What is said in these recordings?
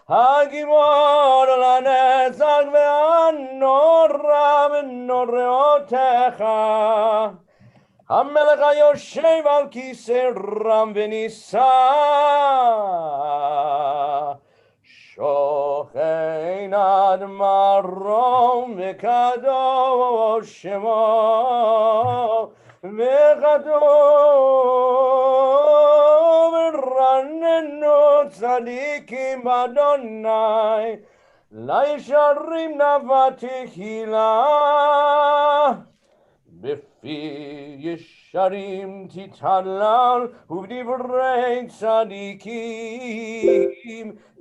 הגיבור לנצח והנורא בנוראותיך. המלך היושב על כיסא רם ונישא, שוכן עד מרום וקדוש שמו, וכתוב רננו צדיקים באדוני, לישרים נאווה תהילה. בפי ישרים תתהלל, ובדברי צדיקים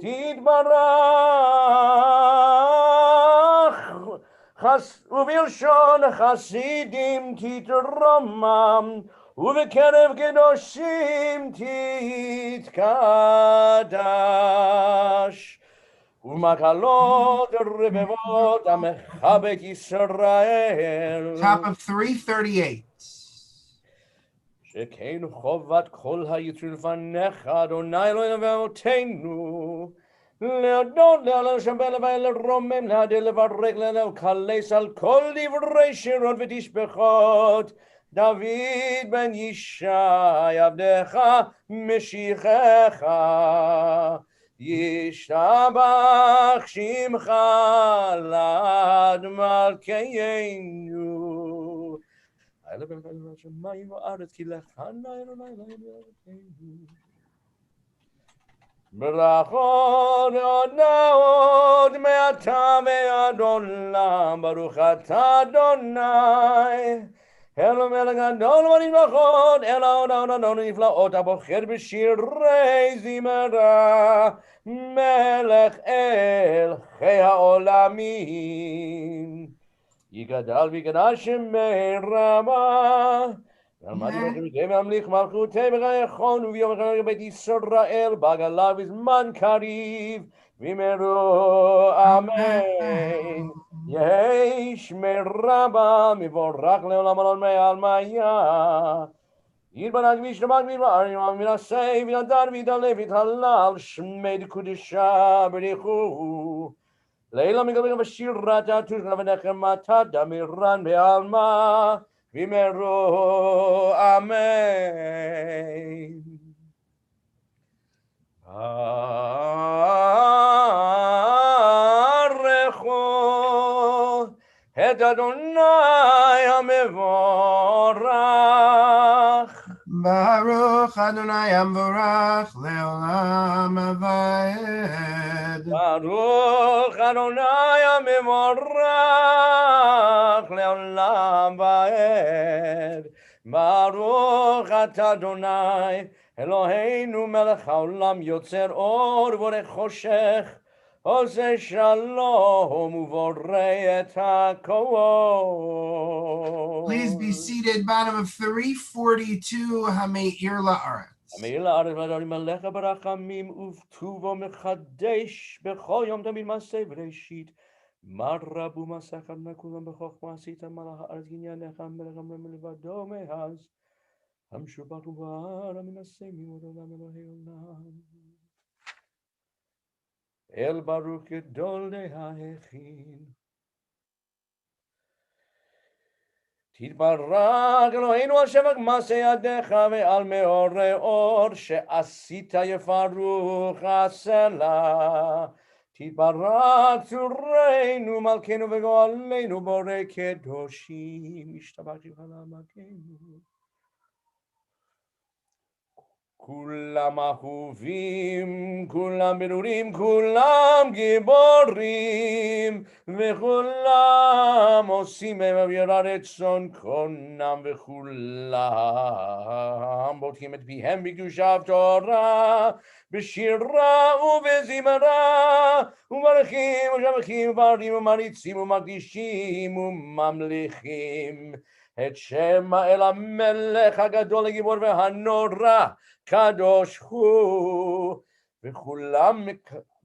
תתברך, ובלשון חסידים תתרומם, ובקרב קדושים תתקדש. ומקלות רבבות המחבק ישראל. Top of 338. שכן חובת כל היצורים לפניך, אדוני אלוהינו ואבותינו, להודות, לשבח, לרומם, להדל, לברך, לקלס על כל דברי שירות ותשבחות. דוד בן ישי עבדך משיחך, ישתבח שמך לעד מלכנו. אלה במקום השמיים והארץ, כי לך ברכות והודעות מעתה ועד עולם, ברוך אתה אדוני אלוהינו מלך גדול ונצחי, אל ההודעות הנפלאות הבוחר בשירי זמרה, מלך אלוהי העולמים. יגדל ויגדל שמי רבה, ועמד יברכם וימליך מלכותי ויכון, וביום אחד בית ישראל בעגלה בזמן קריב, ואמרו אמן. יהי שמי רבה מבורך לעולם עולם מעלמיה. יתברך וישתבח ויתברך וינסה וידע וידלה ויתהלל שמי דקודשה בריחו. לילה מגלגל בשירת התושבע ונחמתה דמירן בעלמה, ואמרו אמן. ברכו את אדוני המבורך. Baruch Adonai המבורך לעולם ועד. ברוך אדוני המבורך לעולם ועד. ברוך אתה אדוני אלוהינו מלך העולם, יוצר אור ובורא חושך, עושה שלום ובורא את הכל. Please be seated. Bottom of 342. Hameir la'aretz. המאיר לארץ ואדוני מלך ברחמים ובטובו מחדש בכל יום תמיד מעשה בראשית. מה רבו מעשיך על כולם בחוכמה עשית, מלך הארץ עניינך המלך המלך מלבדו מאז. המשובח ובער המנסה מעוד עולם אלוהי עולם. אל ברוך גדול דהכין. תתברך אלוהינו על שבח מעשה ידיך ועל מאורי אור שעשית יפרוך הסלע. תתברך צורנו מלכנו וגואלנו בורא קדושים, ישתבח שמך לעמקנו. כולם אהובים, כולם ברורים, כולם גיבורים, וכולם עושים במביר רצון קונם, וכולם בוטחים את פיהם בקדושה ותורה, בשירה ובזמרה, ומברכים ושבחים וברים ומריצים ומקדישים וממליכים את שם האל המלך הגדול הגיבור והנורא, קדוש הוא, וכולם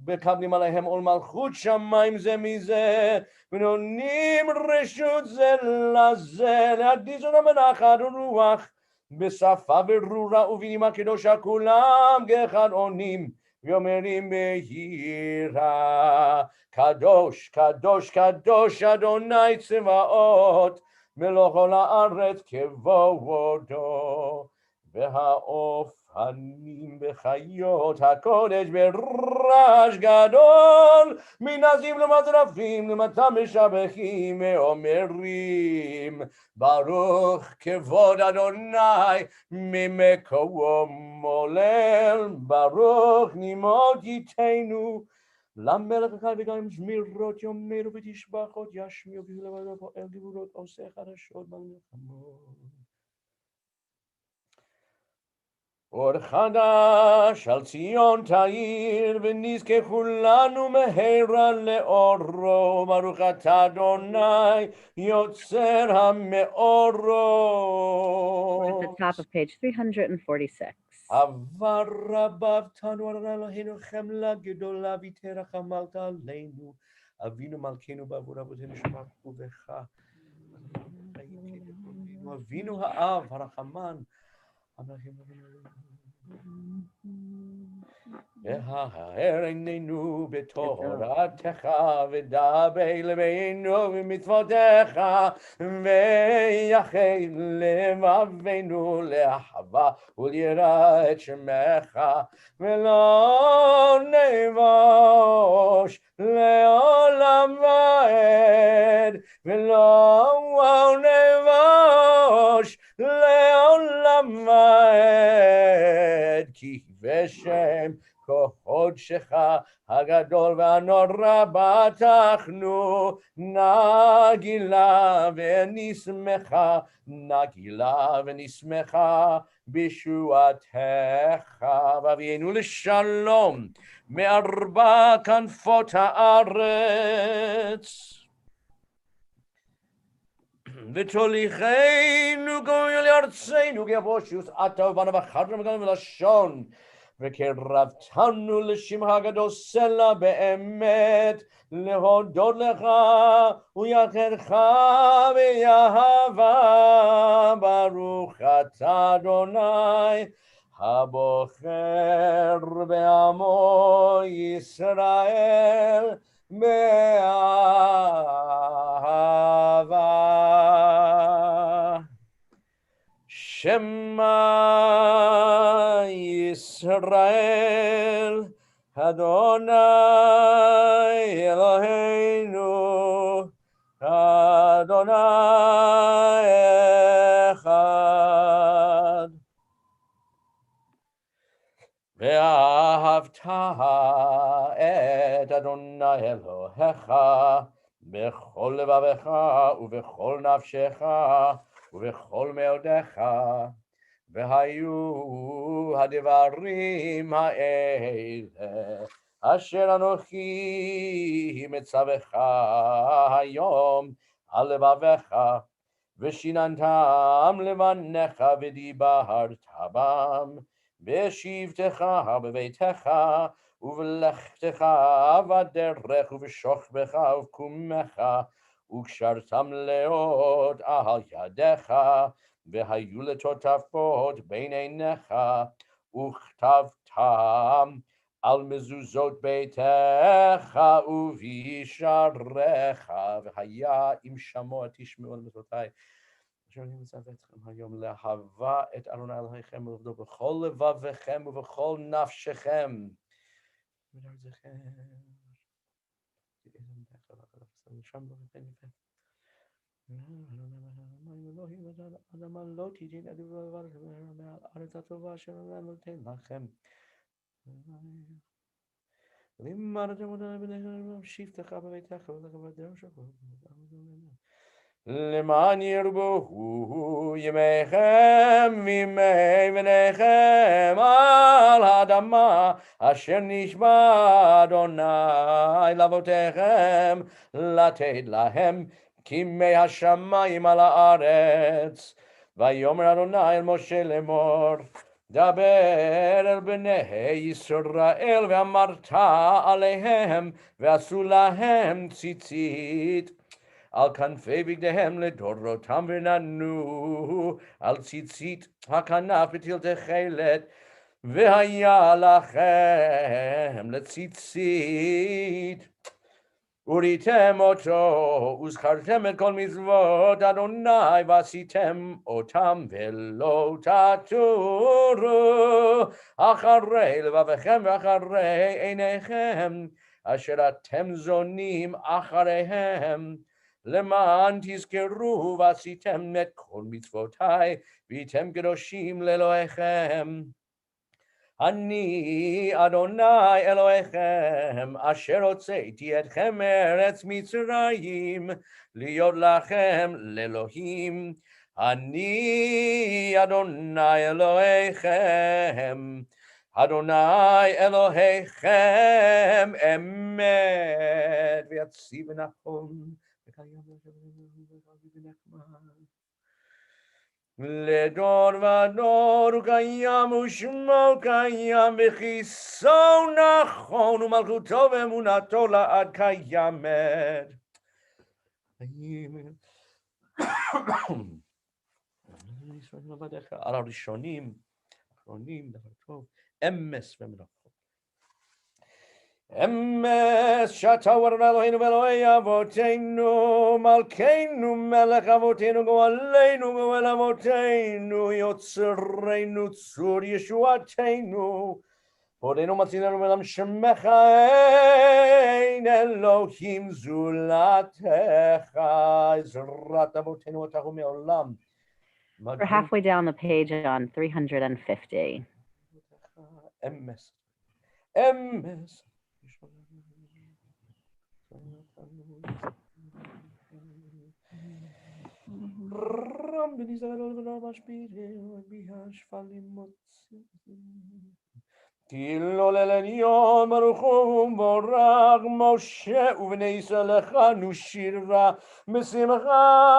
מקבלים עליהם עול מלכות שמיים זה מזה, ונותנים רשות זה לזה, להדיס אותם בנחת ורוח, בשפה ברורה ובנימה קדושה כולם כאחד עונים ואומרים ביראה קדוש קדוש קדוש אדוני צבאות מלוא כל הארץ כבודו והאופנים וחיות הקודש ברעש גדול מנזים למטרפים למטה משבחים ואומרים ברוך כבוד אדוני ממקום עולל ברוך נימות ייתנו למלך אחד וגם זמירות יאמרו ותשבחות ישמיעו בגבולו פועל גבולות עושה חדשות במלחמות אור חדש על ציון תאיר ונזכה כולנו מהרה לאורו ברוך אתה אדוני יוצר המאורות. We're at the top of page 346. אהבה רבה אהבתנו על אלוהינו חמלה גדולה ותרחמת עלינו אבינו מלכנו בעבור אבותינו שברכו בך אבינו האב הרחמן והאר עינינו בתורתך ודבר לבנו במצוותיך ויחל לבבינו לאהבה וליראה את שמך ולא נבוש לעולם ועד ולא נבוש לעולם ועד כי בשם קודשך הגדול והנורא בטחנו נגילה ונשמחה בישועתך והביאנו לשלום מארבע כנפות הארץ ותוליכנו גוי לארצנו כבושוס אתה ובנו בחרנו מגלנו ולשון וקרבתנו לשמך הגדול סלע באמת להודות לך ויחדך באהבה ברוך אתה אדוני הבוחר בעמו ישראל באהבה שמע ישראל אדוני אלוהינו אדוני אחד ואהבת את אדוני אלוהיך בכל לבבך ובכל נפשך ובכל מאודיך והיו הדברים האלה אשר אנוכי מצווך היום על לבבך ושיננתם לבניך ודיברת בם בשבתך בביתך ובלכתך בדרך ובשוכבך ובקומך וקשרתם לאות על ידיך והיו לטוטפות בין עיניך וכתבתם על מזוזות ביתך ובשעריך והיה אם שמוע תשמעו על מצוותיי אשר אני מצווה אתכם היום לאהבה את אדוני אלוהיכם ולעבדו בכל לבבכם ובכל נפשכם. אדם לא תיתן את דבר הארץ הטובה אשר אני נותן לכם. לימדתם אותנו בניכם שבתך בביתך ולך בדרך שלך. למען ירבו ימיכם וימי בניכם על האדמה אשר נשבע אדוני לאבותיכם לתת להם כימי השמיים על הארץ. ויאמר אדוני אל משה לאמור דבר אל בני ישראל ואמרת עליהם ועשו להם ציצית על כנפי בגדיהם לדורותם ונענו, על ציצית הכנף בטיל תכלת, והיה לכם לציצית. וראיתם אותו, וזכרתם את כל מצוות אדוני, ועשיתם אותם, ולא תטורו אחרי לבבכם ואחרי עיניכם, אשר אתם זונים אחריהם, למען תזכרו ועשיתם את כל מצוותיי, והייתם קדושים לאלוהיכם. אני אדוני אלוהיכם, אשר הוצאתי אתכם מארץ מצרים, להיות לכם לאלוהים. אני אדוני אלוהיכם, אדוני אלוהיכם אמת, ויציב ונכון, וקיים ונחמד. לדור ודור הוא קיים ושמו קיים וכיסו נכון ומלכותו ואמונתו לעד קיימת. על הראשונים, האחרונים, דבר טוב, אמס ומלאכות. אמס שאתה אדוני אלוהינו ואלוהי אבותינו, מלכנו מלך אבותינו, גואלנו גואל אבותינו, יוצרנו צור ישועתנו, הודינו מצילנו מעולם שמך, אין אלוהים זולתך, עזרת אבותינו אתה הוא מעולם. We're halfway down the page on 350. אמס, אמס. תהילל אל עליון ברוך הוא ומבורך משה ובני ישראל לכנו שירה בשמחה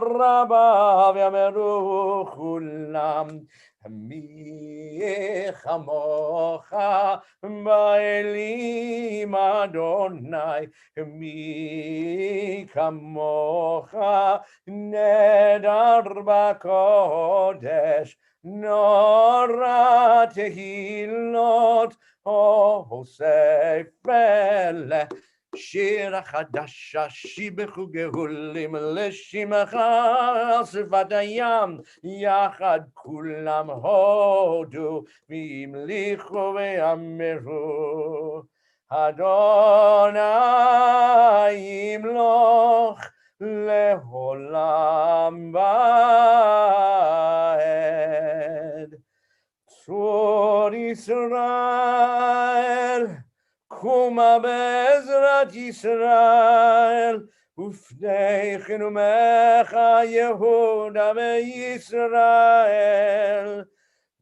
רבה ואמרו כולם מי כמוך באלים אדוני, מי כמוך נדר בקודש, נורא תהילות עושה פלא. שיר החדש שיבחו גאולים לשמך על שפת הים, יחד כולם הודו והמליכו ואמרו אדוני ימלוך לעולם ועד. צור ישראל קומה בעזרת ישראל, ופני חנומך יהודה וישראל.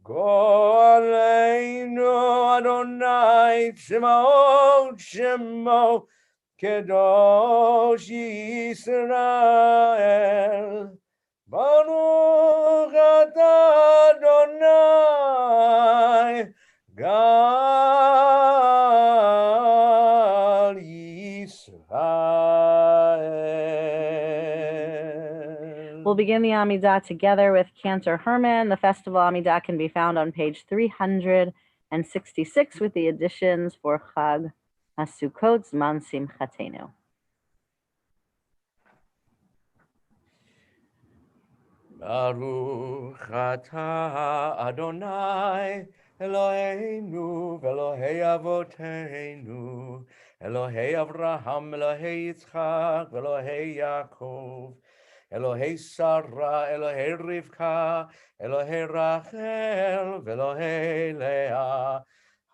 גואלנו אדוני צבאות שמו, קדוש ישראל. ברוך אתה אדוני גאל Yisrael. We'll begin the Amidah together with Cantor Herman. The festival Amidah can be found on page 366 with the additions for Chag HaSukkot Zman Simchatenu. Baruch atah Adonai Eloheinu ve'Elohei Avoteinu, Elohei Avraham, Elohei Yitzchak, Elohei Yaakov, Elohei Sarah, Elohei Rivka, Elohei Rachel, ve'Elohei Leah,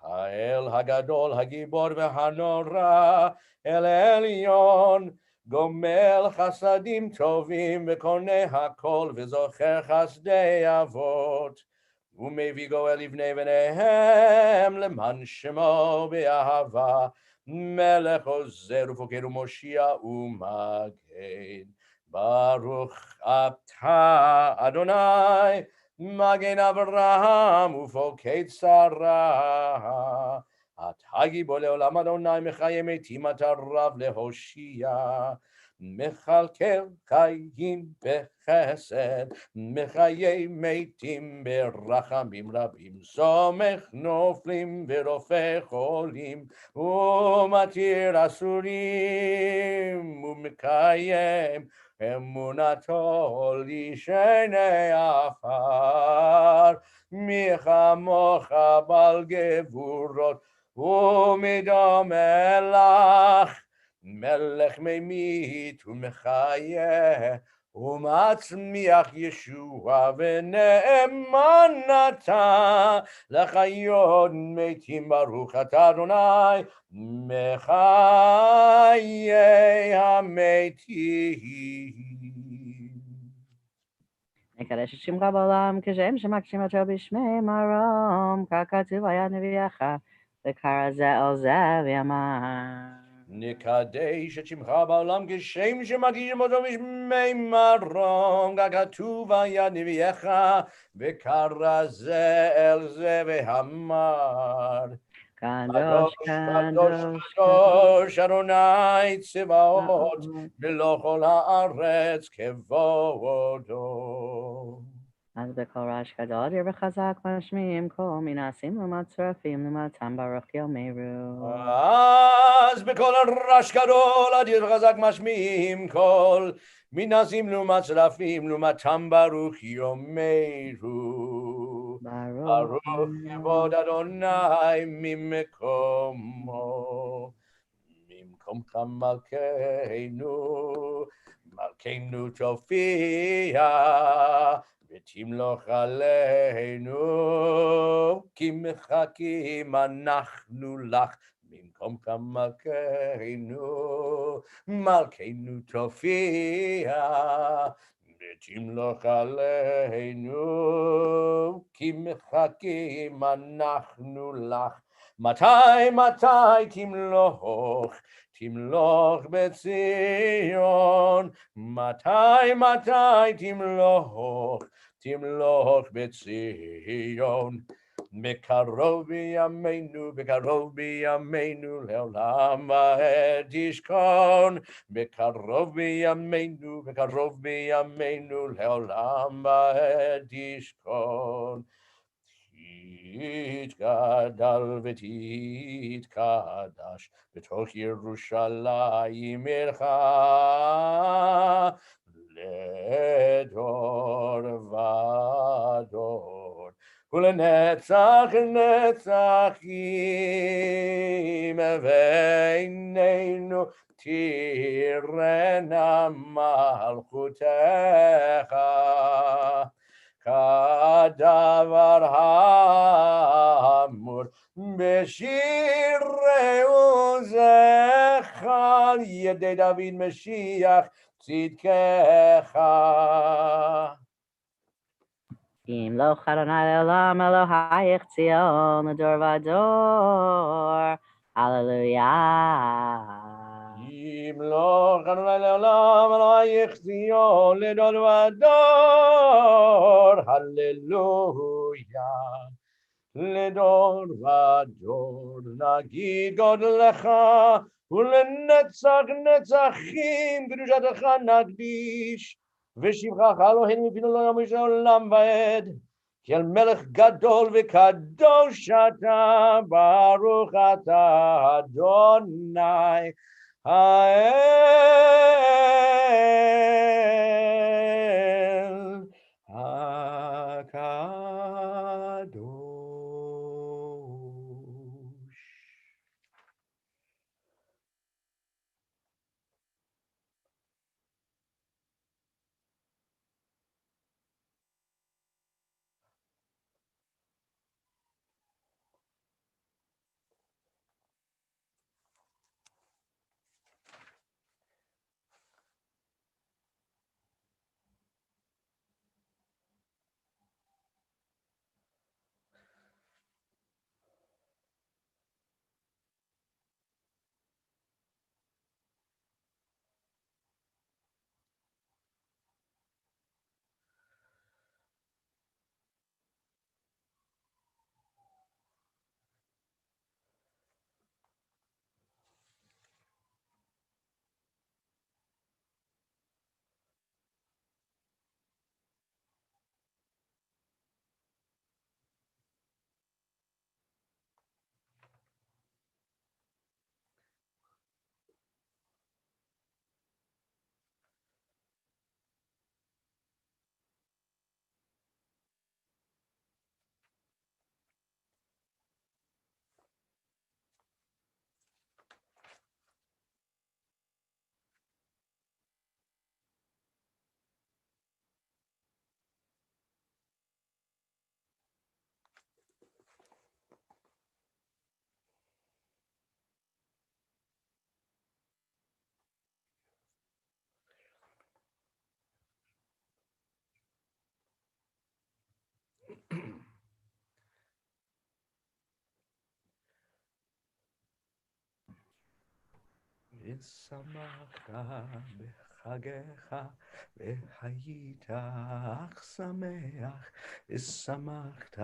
Ha'el Hagadol, Hagibor ve'Hanora, El Elyon, גומל חסדים טובים וקונה הכל וזוכר חסדי אבות, ומביא גואל לבני בניהם למען שמו באהבה, מלך עוזר ופוקד ומושיע ומגן. ברוך אתה אדוני מגן אברהם ופוקד שרה, אתה הגיבור לעולם אדוני מחיה מתים אתה רב להושיע. מכלכל חיים בחסד, מחיי מתים ברחמים רבים, סומך נופלים ורופא חולים, ומתיר אסורים, ומקיים אמונתו לשני עפר. מי כמוך בעל גבורות ומידו מלך, מלך ממית ומחיה, ומצמיח ישועה ונאמן אתה לחיות מתים. ברוך אתה אדוני מחיי המתים. נקדש את שמך בעולם כשם שמקשים אותו בשמי מרום, ככתוב היה נביאך, וקרא זה על זה ויאמר. נקדש את שמך בעולם כשם שמקדישים אותו בשמי מרום, ככתוב היה נביאך, וקרא זה אל זה ואמר. קדוש, קדוש, קדוש, קדוש, אדוני צבאות, מלוא כל הארץ כבודו. אז בקול רעש גדול דיר וחזק משמיעים קול, מנסים ומצרפים למתם ברוך יאמרו. אז בקול רעש גדול אדיר וחזק משמיעים קול, מנסים ומצרפים למתם ברוך יאמרו. ברוך כבוד אדוני ממקומו. ממקומך מלכנו תופיע, ותמלוך עלינו, כי מחכים אנחנו לך. ממקומך מלכנו תופיע, ותמלוך עלינו, כי מחכים אנחנו לך. מתי תמלוך בציון, מתי תמלוך בציון. בקרוב בימינו לעולם ועד תשכון, בקרוב בימינו לעולם ועד תשכון. תתגדל ותתקדש בתוך ירושלים עירך, לדור ודור ולנצח נצחים. ועינינו תראנה מלכותך, כדבר האמור בשירי עוזך, על ידי דוד משיח צדקך. ימלוך אדוני לעולם אלוהיך ציון לדור ודור, הללויה. ימלוך אדוני לעולם אלוהיך ציון לדור ודור, הללויה. לדור ודור נגיד גודלך, ולנצח נצחים קדושתך נקדיש. ושבחך אלוהינו מפינו לא ימוש לעולם ועד, כי אל מלך גדול וקדוש אתה, ברוך אתה אדוני האל הקדוש. ושמחת בחגיך, והיית שמח, ושמחת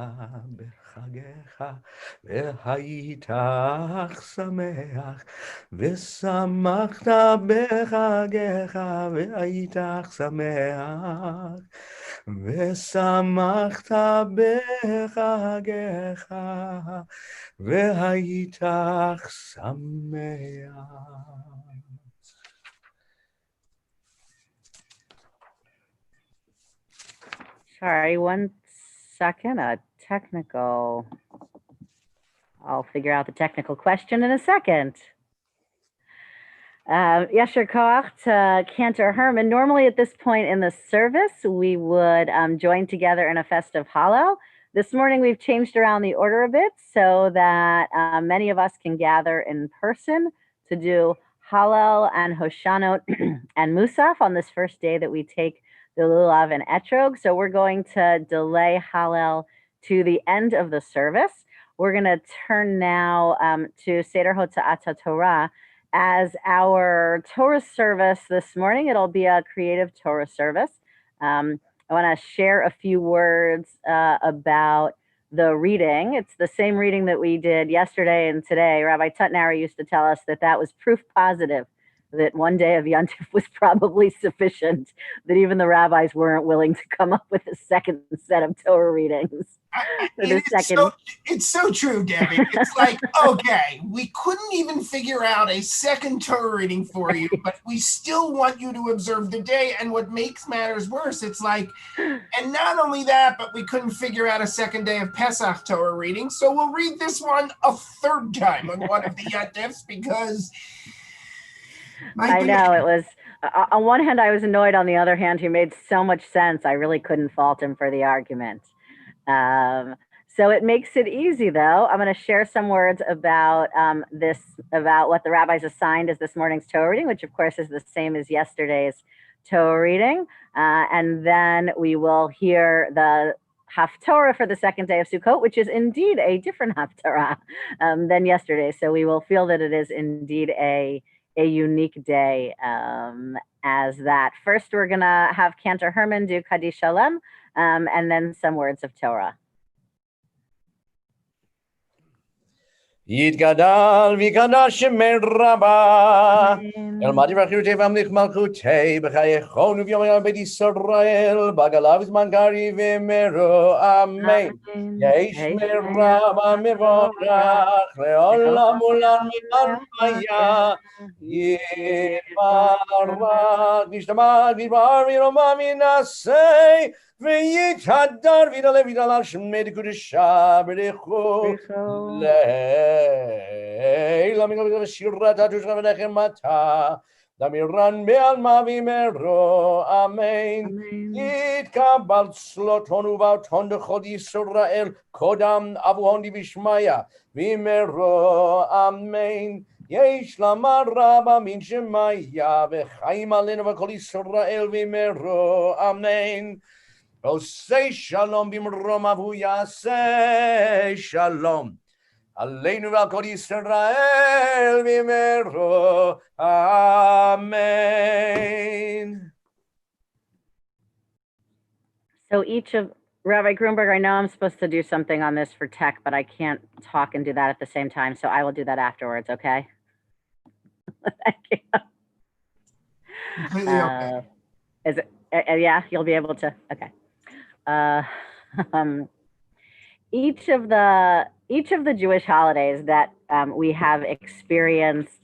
בחגיך, והיית שמח, ושמחת בחגיך, והיית שמח, ושמחת בחגיך, והיית שמח. Sorry, 1 second, I'll figure out the technical question in a second. Yasher Koach to Cantor Herman. Normally at this point in the service, we would join together in a festive Hallel. This morning, we've changed around the order a bit so that many of us can gather in person to do Hallel and Hoshanot and Musaf on this first day that we take the Lulav and Etrog. So we're going to delay Hallel to the end of the service. We're going to turn now to Seder Hotza'at Torah as our Torah service this morning. It'll be a creative Torah service. I want to share a few words about the reading. It's the same reading that we did yesterday and today. Rabbi Tutnauer used to tell us that was proof positive that one day of Yontif was probably sufficient, that even the rabbis weren't willing to come up with a second set of Torah readings. It's so true, Debbie. It's like, okay, we couldn't even figure out a second Torah reading for you, but we still want you to observe the day. And what makes matters worse, it's like, and not only that, but we couldn't figure out a second day of Pesach Torah reading. So we'll read this one a third time on one of the Yontifs because... I know it was, on one hand, I was annoyed. On the other hand, he made so much sense. I really couldn't fault him for the argument. So it makes it easy, though. I'm going to share some words about about what the rabbis assigned as this morning's Torah reading, which of course is the same as yesterday's Torah reading. And then we will hear the Haftorah for the second day of Sukkot, which is indeed a different Haftorah than yesterday. So we will feel that it is indeed a unique day as that. First, we're going to have Cantor Herman do Kaddish Shalom, and then some words of Torah. יתגדל ויקדש שמי רבה, אל מדי וחרותי והמליך מלכותי, בחייכון וביום בית ישראל, בגלה וזמן קריב ומרו, אמן. יש מרבה מבורך, לעולם עולם מן חיה, יתברך, נשתמע דבר וירומם ינשא, ויתהדר וידלה וידלה שמי דקודשה ברכו לילה מגלל שירת התושך ונחמתה דמירן בעלמה וימרו אמן יתקבל צלוטון ובאותון דחוד ישראל קודם אבוהון דבשמיא וימרו אמן יש למר רבה מן שמיה וחיים עלינו וכל ישראל וימרו אמן עושה שלום במרום אבו יעשה שלום עלינו ועל כל ישראל במהרו amen. So each of Rabbi Grunberg, I know I'm supposed to do something on this for tech, but I can't talk and do that at the same time, so I will do that afterwards, okay? Thank you. Completely okay. Is it? Yeah, you'll be able to. Okay. Each of the Jewish holidays that we have experienced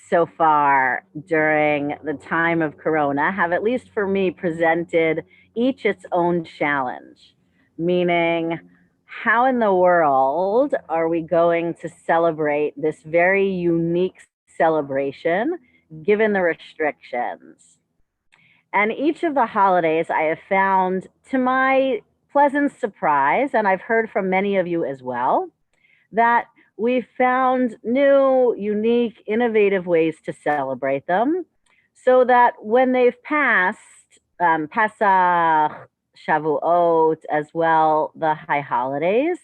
so far during the time of Corona have, at least for me, presented each its own challenge. Meaning, how in the world are we going to celebrate this very unique celebration given the restrictions? And each of the holidays I have found, to my pleasant surprise, and I've heard from many of you as well, that we've found new, unique, innovative ways to celebrate them so that when they've passed, Pesach, Shavuot, as well, the high holidays,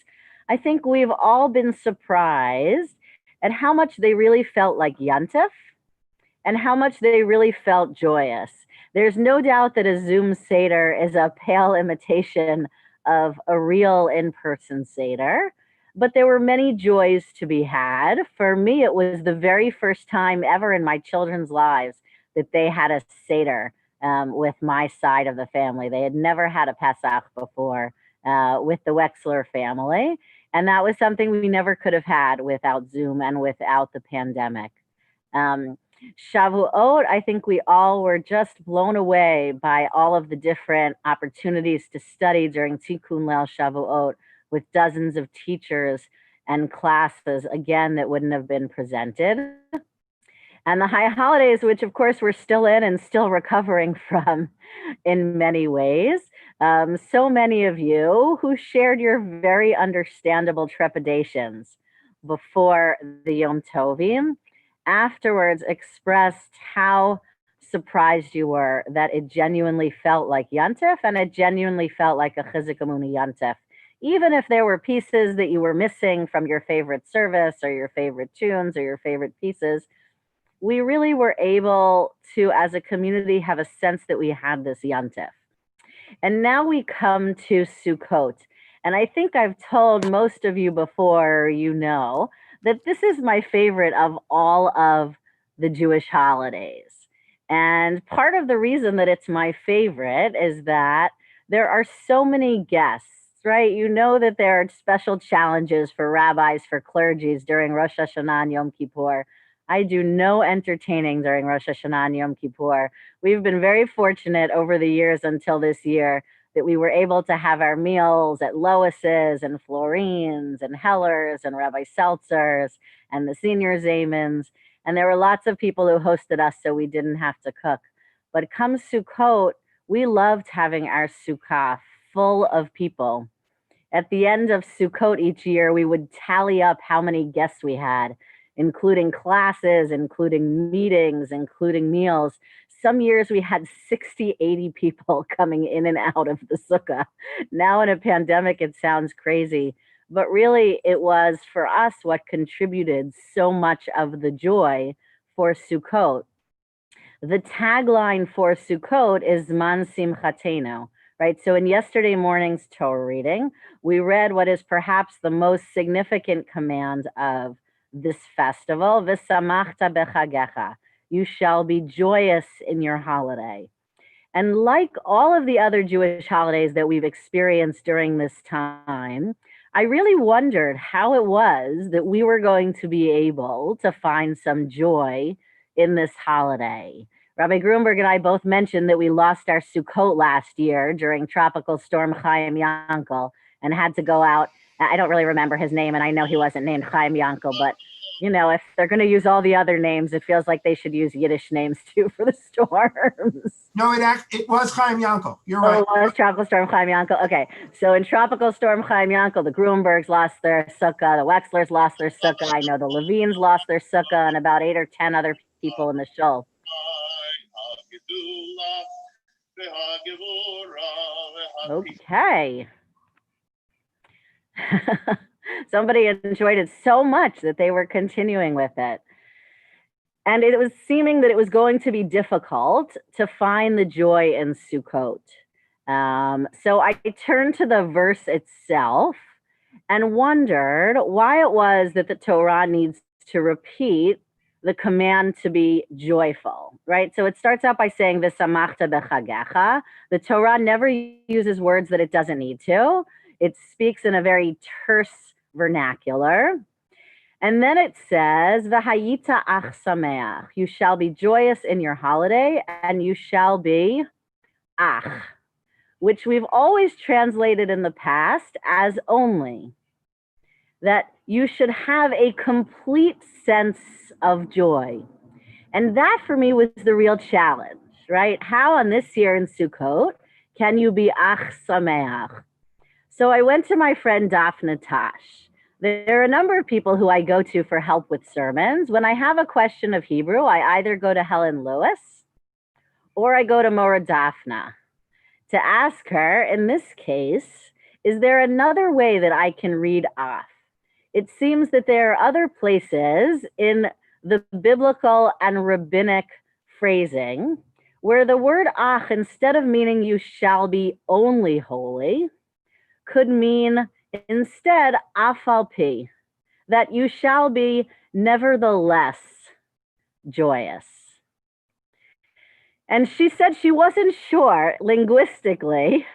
I think we've all been surprised at how much they really felt like Yontif, and how much they really felt joyous. There's no doubt that a Zoom Seder is a pale imitation of a real in-person Seder, but there were many joys to be had. For me, it was the very first time ever in my children's lives that they had a Seder with my side of the family. They had never had a Pesach before with the Wexler family. And that was something we never could have had without Zoom and without the pandemic. Shavuot, I think we all were just blown away by all of the different opportunities to study during Tikkun Leil Shavuot with dozens of teachers and classes, again, that wouldn't have been presented. And the high holidays, which of course we're still in and still recovering from in many ways. So many of you who shared your very understandable trepidations before the Yom Tovim afterwards expressed how surprised you were that it genuinely felt like Yontif and it genuinely felt like a Chizuk Amuno Yontif. Even if there were pieces that you were missing from your favorite service or your favorite tunes or your favorite pieces, we really were able to, as a community, have a sense that we had this Yontif. And now we come to Sukkot. And I think I've told most of you before, you know, that this is my favorite of all of the Jewish holidays. And part of the reason that it's my favorite is that there are so many guests, right? You know that there are special challenges for rabbis, for clergies during Rosh Hashanah and Yom Kippur. I do no entertaining during Rosh Hashanah and Yom Kippur. We've been very fortunate over the years until this year that we were able to have our meals at Lois's and Florine's and Heller's and Rabbi Seltzer's and the senior Zamans. And there were lots of people who hosted us so we didn't have to cook. But come Sukkot, we loved having our sukkah full of people. At the end of Sukkot each year, we would tally up how many guests we had, including classes, including meetings, including meals. Some years we had 60, 80 people coming in and out of the sukkah. Now in a pandemic, it sounds crazy, but really it was for us what contributed so much of the joy for Sukkot. The tagline for Sukkot is Man Simchatenu, right? So in yesterday morning's Torah reading, we read what is perhaps the most significant command of this festival, V'samachta b'chagecha. You shall be joyous in your holiday. And like all of the other Jewish holidays that we've experienced during this time, I really wondered how it was that we were going to be able to find some joy in this holiday. Rabbi Grunberg and I both mentioned that we lost our Sukkot last year during Tropical Storm Chaim Yankel and had to go out. I don't really remember his name, and I know he wasn't named Chaim Yankel, but you know, if they're going to use all the other names, it feels like they should use Yiddish names too for the storms. No, it was Chaim Yankel. You're right. Oh, it was Tropical Storm Chaim Yankel. Okay, so in Tropical Storm Chaim Yankel, the Grunbergs lost their sukkah, the Wexlers lost their sukkah, I know the Levines lost their sukkah, and about 8 or 10 other people in the shul. Okay. Somebody enjoyed it so much that they were continuing with it. And it was seeming that it was going to be difficult to find the joy in Sukkot. So I turned to the verse itself and wondered why it was that the Torah needs to repeat the command to be joyful, right? So it starts out by saying, V'samachta b'chagecha. The Torah never uses words that it doesn't need to. It speaks in a very terse vernacular. And then it says, V'hayita ach sameach. You shall be joyous in your holiday, and you shall be ach, which we've always translated in the past as only. That you should have a complete sense of joy. And that for me was the real challenge, right? How on this year in Sukkot can you be ach sameach? So I went to my friend Daphne Tash. There are a number of people who I go to for help with sermons. When I have a question of Hebrew, I either go to Helen Lewis or I go to Mora Daphna to ask her, in this case, is there another way that I can read off? It seems that there are other places in the biblical and rabbinic phrasing where the word ach, instead of meaning you shall be only holy, could mean instead afal pi, that you shall be nevertheless joyous. And she said she wasn't sure linguistically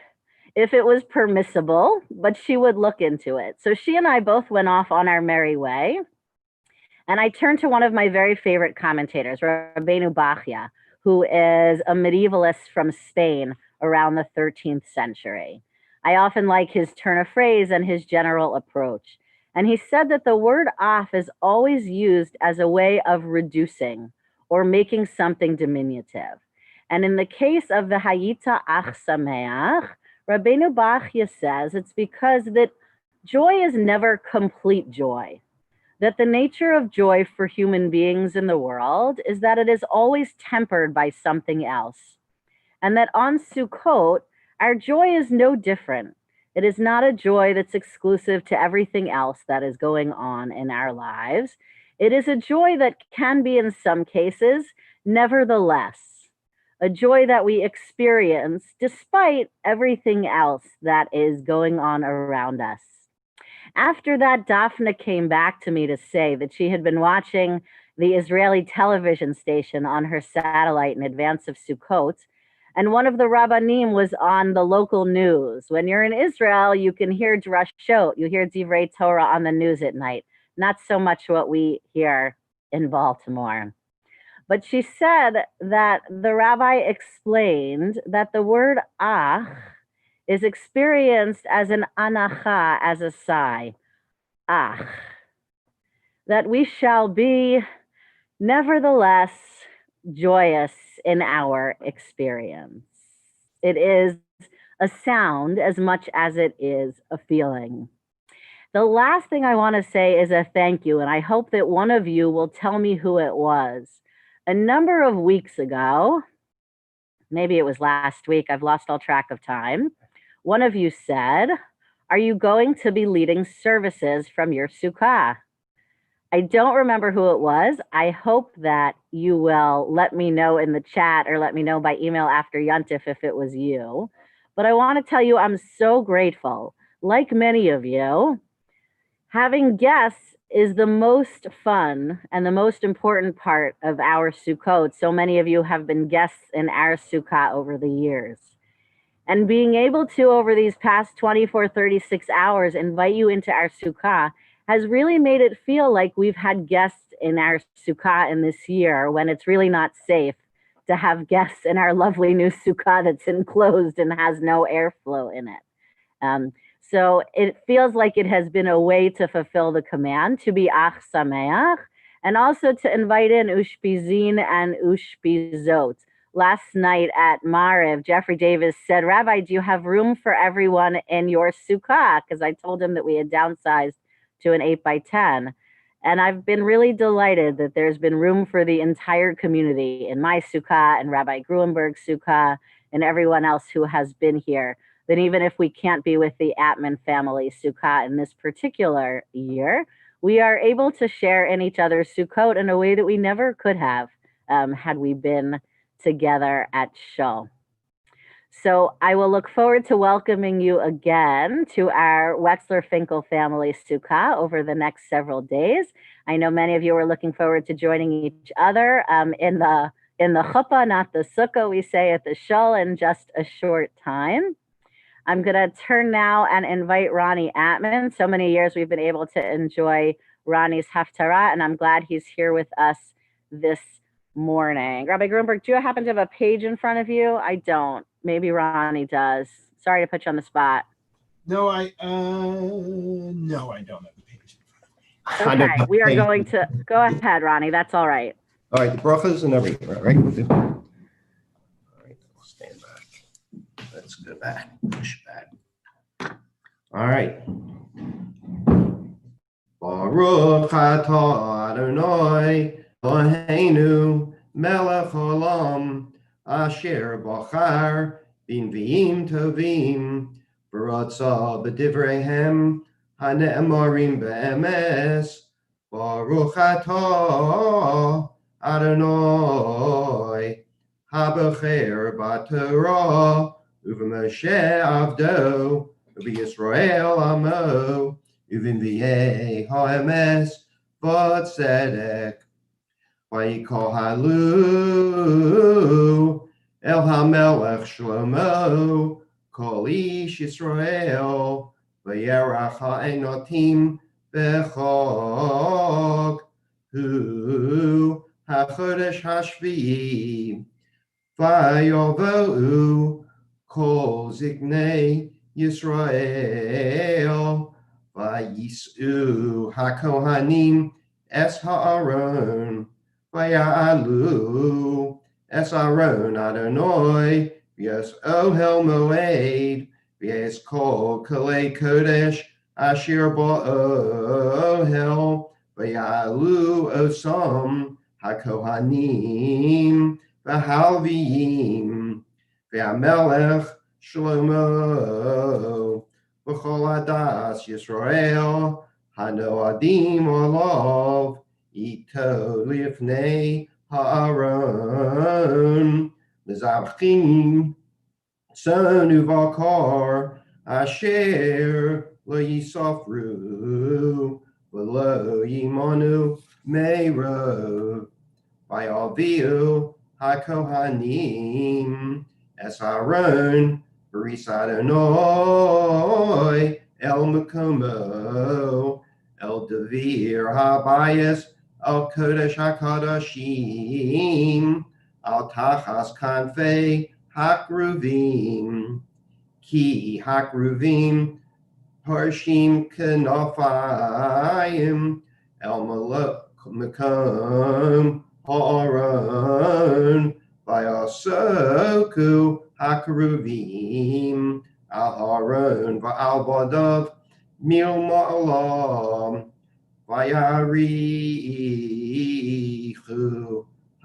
if it was permissible, but she would look into it. So she and I both went off on our merry way. And I turned to one of my very favorite commentators, Rabbeinu Bachya, who is a medievalist from Spain around the 13th century. I often like his turn of phrase and his general approach. And he said that the word af is always used as a way of reducing or making something diminutive. And in the case of the Hayita Ach Sameach, Rabbeinu Bachya says it's because that joy is never complete joy. That the nature of joy for human beings in the world is that it is always tempered by something else. And that on Sukkot, our joy is no different. It is not a joy that's exclusive to everything else that is going on in our lives. It is a joy that can be, in some cases, nevertheless, a joy that we experience despite everything else that is going on around us. After that, Daphne came back to me to say that she had been watching the Israeli television station on her satellite in advance of Sukkot, and one of the Rabbanim was on the local news. When you're in Israel, you can hear drashot, you hear Divrei Torah on the news at night, not so much what we hear in Baltimore. But she said that the rabbi explained that the word ach is experienced as an anacha, as a sigh, ach, that we shall be nevertheless joyous in our experience. It is a sound as much as it is a feeling. The last thing I want to say is a thank you, and I hope that one of you will tell me who it was. A number of weeks ago, maybe it was last week, I've lost all track of time, one of you said, "Are you going to be leading services from your sukkah?" I don't remember who it was. I hope that you will let me know in the chat or let me know by email after Yontif if it was you. But I want to tell you, I'm so grateful. Like many of you, having guests is the most fun and the most important part of our Sukkot. So many of you have been guests in our Sukkah over the years. And being able to, over these past 24, 36 hours, invite you into our Sukkah has really made it feel like we've had guests in our Sukkah in this year when it's really not safe to have guests in our lovely new Sukkah that's enclosed and has no airflow in it. So it feels like it has been a way to fulfill the command to be Ach Sameach and also to invite in Ushpizin and Ushpizot. Last night at Mariv, Jeffrey Davis said, "Rabbi, do you have room for everyone in your sukkah?" Because I told him that we had downsized to an 8x10. And I've been really delighted that there's been room for the entire community in my sukkah and Rabbi Gruenberg's sukkah and everyone else who has been here. That even if we can't be with the Atman family sukkah in this particular year, we are able to share in each other's sukkot in a way that we never could have had we been together at Shul. So I will look forward to welcoming you again to our Wexler-Finkel family sukkah over the next several days. I know many of you are looking forward to joining each other in the chuppah, not the sukkah, we say at the Shul, in just a short time. I'm going to turn now and invite Ronnie Atman. So many years we've been able to enjoy Ronnie's Haftarah, and I'm glad he's here with us this morning. Rabbi Gruenberg, do you happen to have a page in front of you? I don't. Maybe Ronnie does. Sorry to put you on the spot. No, I don't have a page in front of me. Okay, we are going to go ahead, Ronnie. That's all right. All right, the brachas and everything, right? All right, I'll stand back. Let's go back, push back. All right. Baruch atah Adonai Eloheinu melech haolam asher bachar b'nviim tovim v'ratza b'divreihem hane'emarim be'emes Baruch atah Adonai, Habacher Batorah, Uvamoshe Avdo, Yisrael Amo, Uvimvieh Haemes, Vod Sedek, Vayikol Halu, El HaMelech Shlomo, Kol Ish Yisrael, Vayerach Ha'enotim Bechog, Hu HaChodesh HaShvi'i, Vayovu Kol Ziknei Yisrael, Vayisu HaKohanim Es Ha'aron, Vayalu Es Aron Adonai, V'yes Ohel Moed, V'yes Kol Kalei Kodesh Asher Ba'ohel, Vayalu Osam HaKohanim, V'halviyim, V'amelech Shlomo, V'chol Adas Yisrael, Hano Adim Olav, Ito Lifnei Ha'aron, Mizavchim, Son Uvakar, Asher Lo Yisofru, V'lo Yimanu Meirov, Vayalviu HaKohanim, Es Aaron, Baris Adonai, El Makomo, El Devir HaBayis, El Kodesh HaKodashim, Al Tachas Kanfei Hakruvim, Ki Hakruvim, Harshim Kanafayim, El Makom Ha'aron, Vayasoku HaKeruvim, Al-Haron Va'al-Badav Mil Ma'alam, Vayarichu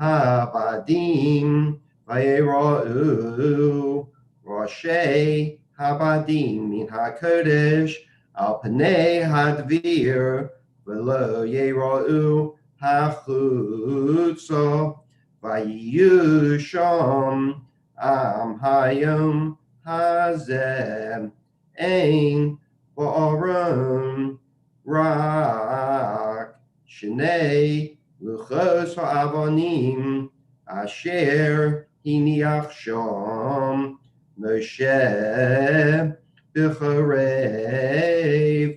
Habadim, Vayera'u Roshei Habadim Min HaKodesh, Al-Panei Hadvir, V'lo Yera'u HaChutza, Vayiyu Sham Am Hayom Hazeh, Ein Ba'aron Rak Shnei Luchos Ha'avonim Asher Hiniach Sham Moshe B'charev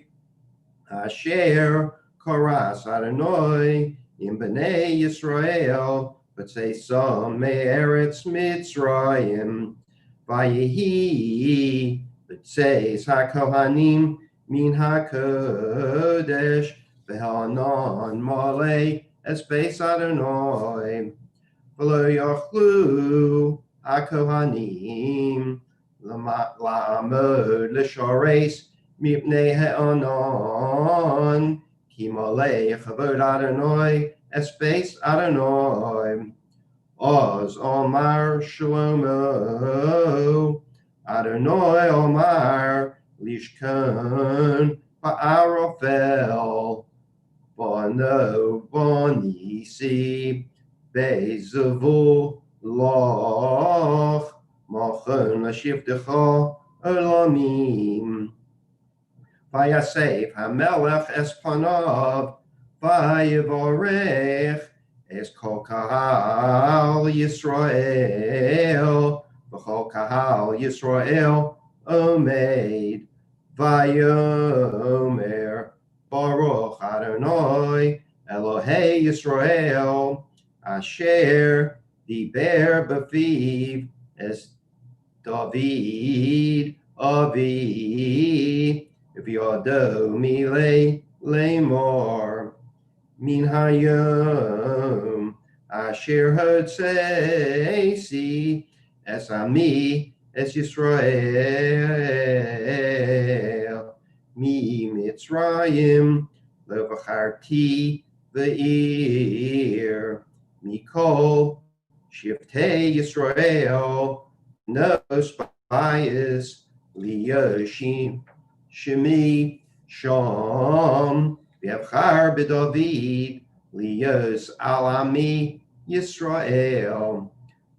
Asher Karas Adonai in Bnei Yisrael, but say some Me'eretz Mitzrayim, Vayehi, but says HaKohanim Min HaKodesh, V'hanan Malei Esbeis Adonai, V'lo Yochlu HaKohanim La'amod L'shareis Mipnei Ha'anan, Ki Malei Chavod Adonai Esbeis Adonai, Oz Omar Shlomo, Adonai Omar Lishkan Ba'arofel, Bono Bonisi Bezavu Loch Machon Lashivtecha Olamim, Vayasef HaMelech Espanav, Vayivorech Es Kol Kahal Yisrael, V'chol Kahal Yisrael Omeid, Vayomer Baruch Adonai Elohei Yisrael, Asher Diber B'fiv Es David Avi, V'yado Milei Lemor, Min Hayom Asher Hotzeisi Es Ami Es Yisrael, Mi Mitzrayim Lo V'charti V'ir, Mikol Shiftei Yisrael No Spias Liyoshim Shemi Sham V'yavchar b'David Liyos Alami Yisrael.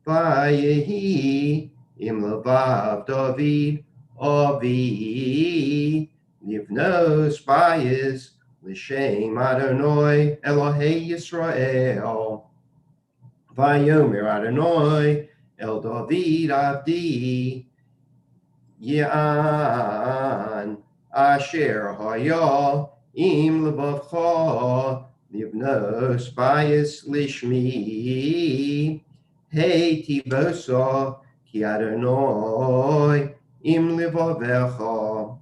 Vayehi im levav David avi livnos bayis l'shem Adonai Elohei Yisrael. Vayomer Adonai el David avdi Yan asher haya im levavcha livnos bayis lishmi Hey tibosa ki Adonai im levavecha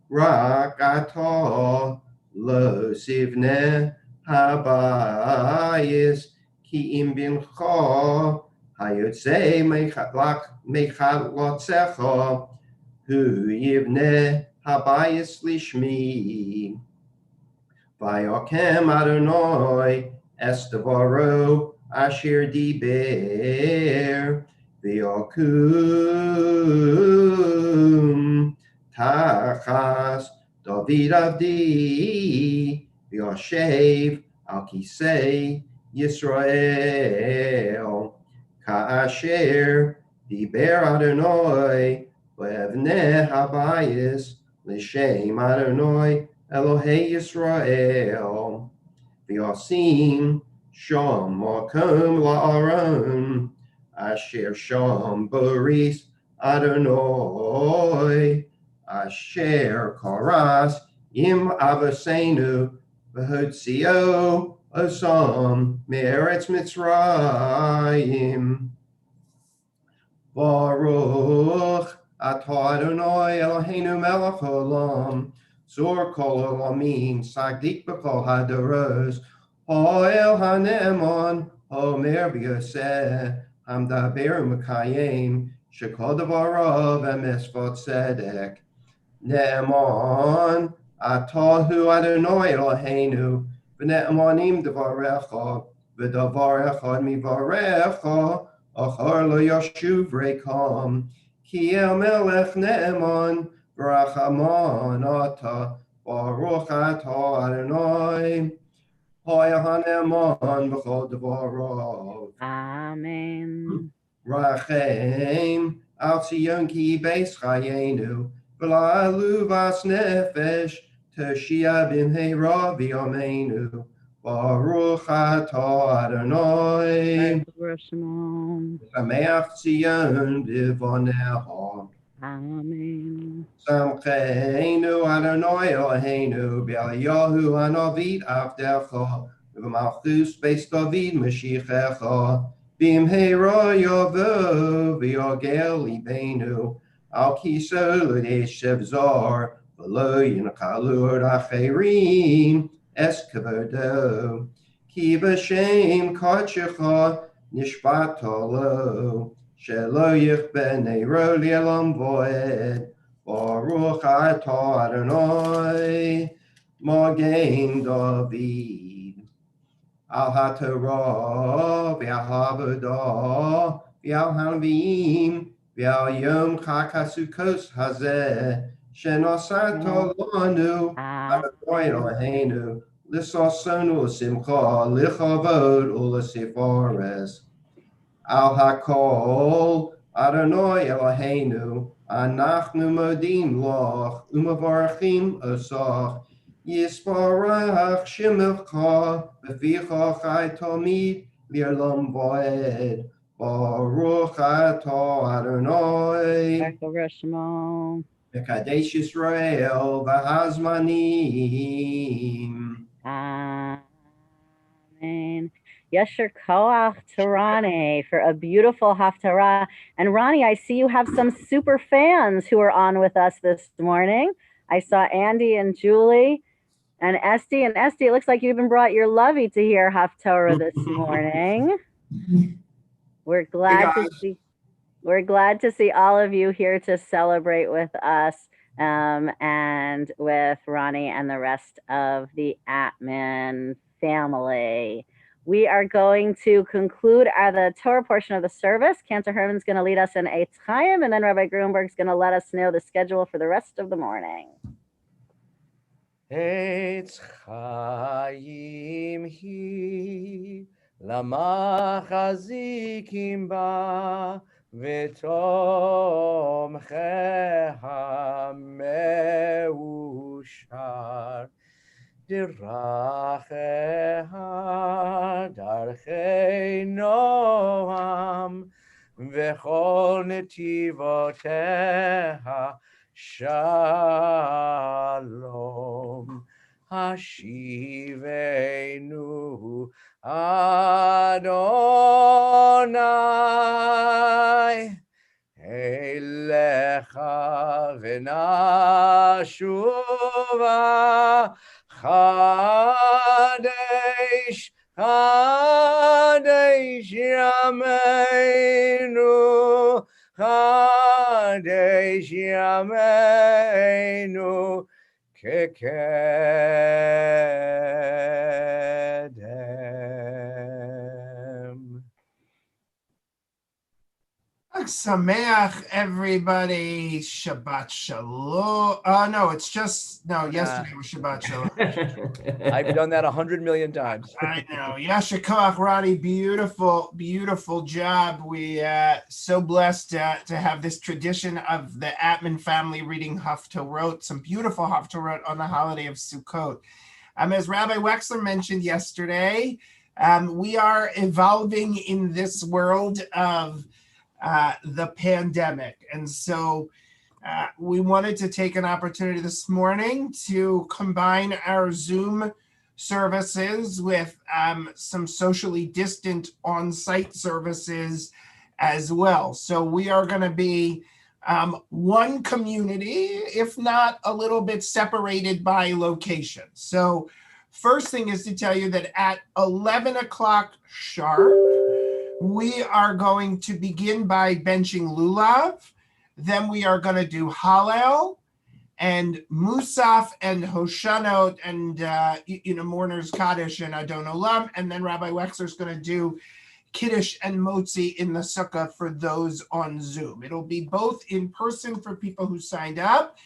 rak ata lo sivne habayis ki im bincha hayotze mechalotzecha hu yivne habayis lishmi Vayokem Adonai Estavaro Asher Diber V'yakum Tachas David Avdi V'yashev Al Kisei Yisrael Ka'asher Diber Adonai V'evneh Habayis L'shem Adonai Elohei Yisrael, v'yasim sham makom la'aron, asher sham baris Adonai, asher karas im avosenu, v'hotzio osam me'eretz Mitzrayim. Baruch atah Adonai Eloheinu melech haolam, Zor kol olamim, sagdik b'kol hadoros, ha'el ha'ne'eman, ha'omer b'yoseh, hamdaber u'mekayim, shekol devarav emisvot tzedek. Ne'eman, atahu Adonai Eloheinu, v'ne'emanim devarecha, v'davar echad mivarecha, achar lo yashuv rekam, ki el melech ne'eman, V'rachaman ata, Baruch atah Adonai, ha'ne'eman b'chol devarav. Amen. Rachem al Tzion ki beis chayenu, v'la'alu vas nefesh, Toshia b'mheira v'yameinu, Baruch atah Adonai, Sameach Tzion b'vonecha. Amen. Samcheinu Adonai Eloheinu b'Eliyahu hanavi avdecha v'malchus beis David Mashiachecha b'imheira yavo v'yagel libeinu al kiso l'deshev zar v'lo yinchalu od acherim es kavodo ki b'shem kadshecha nishbata lo shelo yichbe neiro li'elam voed Baruch atah Adonai Magen David Al HaTorah V'al HaAvodah V'al HaNeviim V'al Yom Chag HaSukkos Hazeh Shenosata Lanu Adonai Eloheinu L'sasonu L'simcha L'chavod U'L'sefares Al HaKol Adonai Eloheinu Anachnu modim loch umavarachim osach Yisparach shemecha b'ficha chai tamid li'olam va'ed Baruch atah Adonai Mekadesh Yisrael v'hazmanim. Amen. Yesher Koach to Ronnie for a beautiful Haftarah. And Ronnie, I see you have some super fans who are on with us this morning. I saw Andy and Julie and Esty. And Esty, it looks like you even brought your lovey to hear Haftarah this morning. We're glad to see. We're glad to see all of you here to celebrate with us and with Ronnie and the rest of the Atman family. We are going to conclude the Torah portion of the service. Cantor Herman's going to lead us in Eitz Chaim, and then Rabbi Gruenberg's going to let us know the schedule for the rest of the morning. Eitz Chaim hi למחזיקים בה ותומכיה מאושר. דרכיה דרכי נועם וכל נתיבותיה שלום. השיבנו אדוני אליך ונשובה חדש חדש ימינו חדש ימינו כקדם. Sameach, everybody. Shabbat Shalom. No, it's just, no, yesterday was Shabbat Shalom. I've done that 100 million times. I know. Yasher Koach, Rani, beautiful, beautiful job. We so blessed to have this tradition of the Atman family reading Haftorot, some beautiful Haftorot on the holiday of Sukkot. As Rabbi Wexler mentioned yesterday, we are evolving in this world of the pandemic. And so we wanted to take an opportunity this morning to combine our Zoom services with some socially distant on-site services as well. So we are going to be one community, if not a little bit separated by location. So first thing is to tell you that at 11 o'clock sharp, we are going to begin by benching Lulav. Then we are going to do Hallel and Musaf and Hoshanot and, Mourner's Kaddish and Adon Olam. And then Rabbi Wexler is going to do Kiddush and Motzi in the Sukkah for those on Zoom. It'll be both in person for people who signed up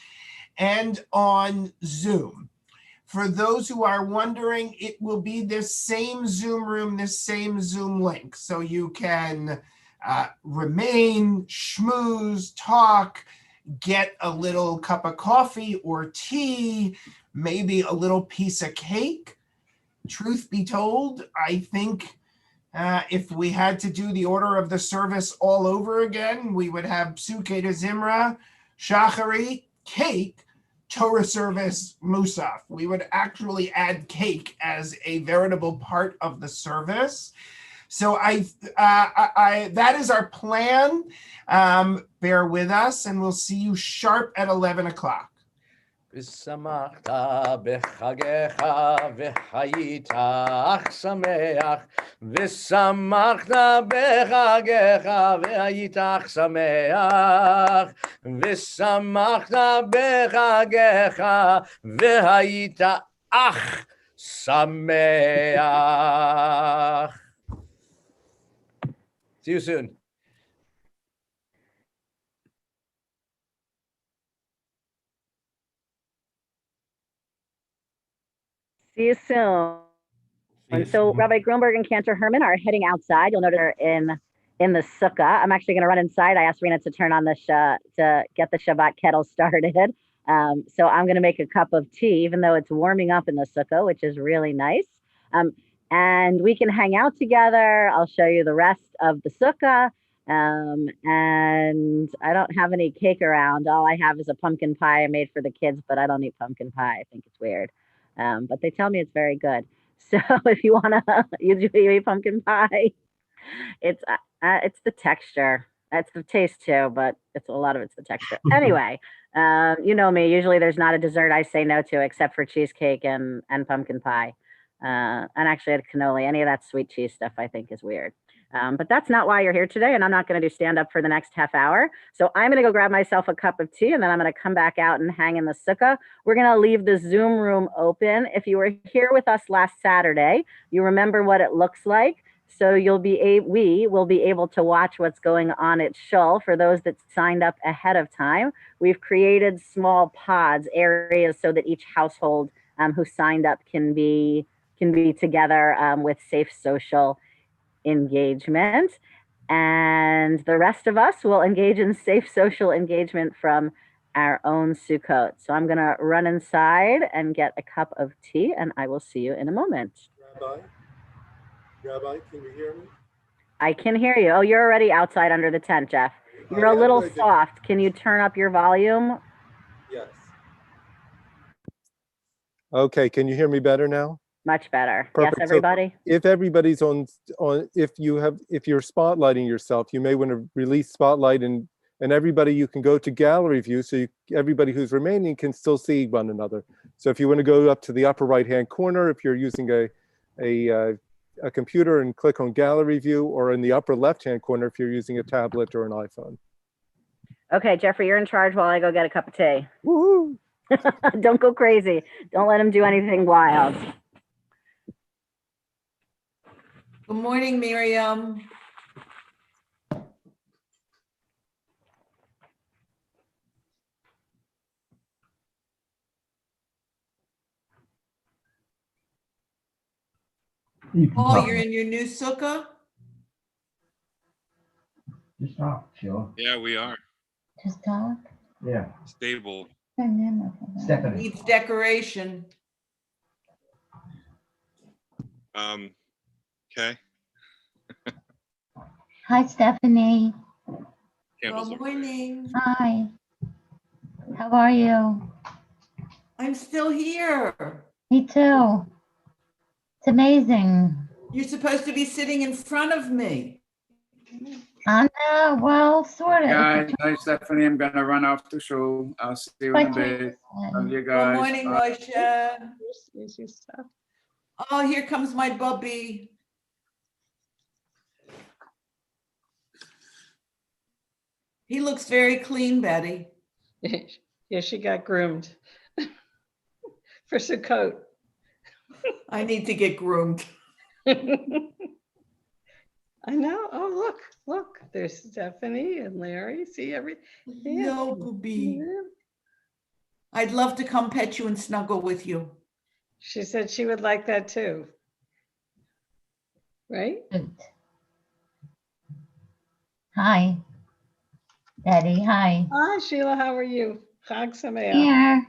and on Zoom. For those who are wondering, it will be this same Zoom room, this same Zoom link. So you can remain, schmooze, talk, get a little cup of coffee or tea, maybe a little piece of cake. Truth be told, I think if we had to do the order of the service all over again, we would have Psuke de Zimra, Shachari, cake, Torah service, Musaf. We would actually add cake as a veritable part of the service. So that is our plan. Bear with us, and we'll see you sharp at 11 o'clock. ושמחת בחגיך והיית אך שמח ושמחת בחגיך והיית אך שמח ושמחת בחגיך והיית אך שמח. See you soon. See you soon. And so Rabbi Grunberg and Cantor Herman are heading outside. You'll notice they're in the sukkah. I'm actually going to run inside. I asked Rena to turn on to get the Shabbat kettle started. So I'm going to make a cup of tea, even though it's warming up in the sukkah, which is really nice. And we can hang out together. I'll show you the rest of the sukkah. And I don't have any cake around. All I have is a pumpkin pie I made for the kids, but I don't eat pumpkin pie. I think it's weird. But they tell me it's very good. So if you want to, you eat pumpkin pie. It's the texture. It's the taste too, but a lot of it's the texture. Anyway, you know me. Usually there's not a dessert I say no to except for cheesecake and pumpkin pie. And actually at cannoli, any of that sweet cheese stuff I think is weird. But that's not why you're here today, and I'm not going to do stand-up for the next half hour. So I'm going to go grab myself a cup of tea, and then I'm going to come back out and hang in the sukkah. We're going to leave the Zoom room open. If you were here with us last Saturday, you remember what it looks like. So we will be able to watch what's going on at Shul. For those that signed up ahead of time, we've created small pods, areas, so that each household who signed up can be together with safe social engagement. And the rest of us will engage in safe social engagement from our own Sukkot. So I'm going to run inside and get a cup of tea, and I will see you in a moment. Rabbi, can you hear me? I can hear you. Oh, you're already outside under the tent, Jeff. You're a little soft. Can you turn up your volume? Yes. Okay, can you hear me better now? Much better. Perfect. Yes, everybody. So if everybody's on, if you're spotlighting yourself, you may want to release spotlight and everybody, you can go to gallery view, so everybody who's remaining can still see one another. So if you want to go up to the upper right-hand corner, if you're using a computer, and click on gallery view, or in the upper left-hand corner if you're using a tablet or an iPhone. Okay, Jeffrey, you're in charge while I go get a cup of tea. Woohoo! Don't go crazy. Don't let him do anything wild. Good morning, Miriam. Paul, you're in your new sukkah? Just talk, sure. Yeah, we are. Just talk. Yeah. Stable. Stephanie. Needs decoration. Okay. Hi, Stephanie. Candles Good are lit. morning. Hi. How are you? I'm still here. Me too. It's amazing. You're supposed to be sitting in front of me. I know. Well, sort of. Guys, hi Stephanie, I'm gonna run off the show. I'll see you in a bit. Love you Good guys. morning, Bye. Moshe. Oh, here comes my bubby. He looks very clean, Betty. Yeah, she got groomed for Sukkot. I need to get groomed. I know. Oh, look. There's Stephanie and Larry. See everything. No, booby. I'd love to come pet you and snuggle with you. She said she would like that too. Right? Good. Hi. Daddy, hi. Hi, Sheila. How are you? Chag Sameach. Here.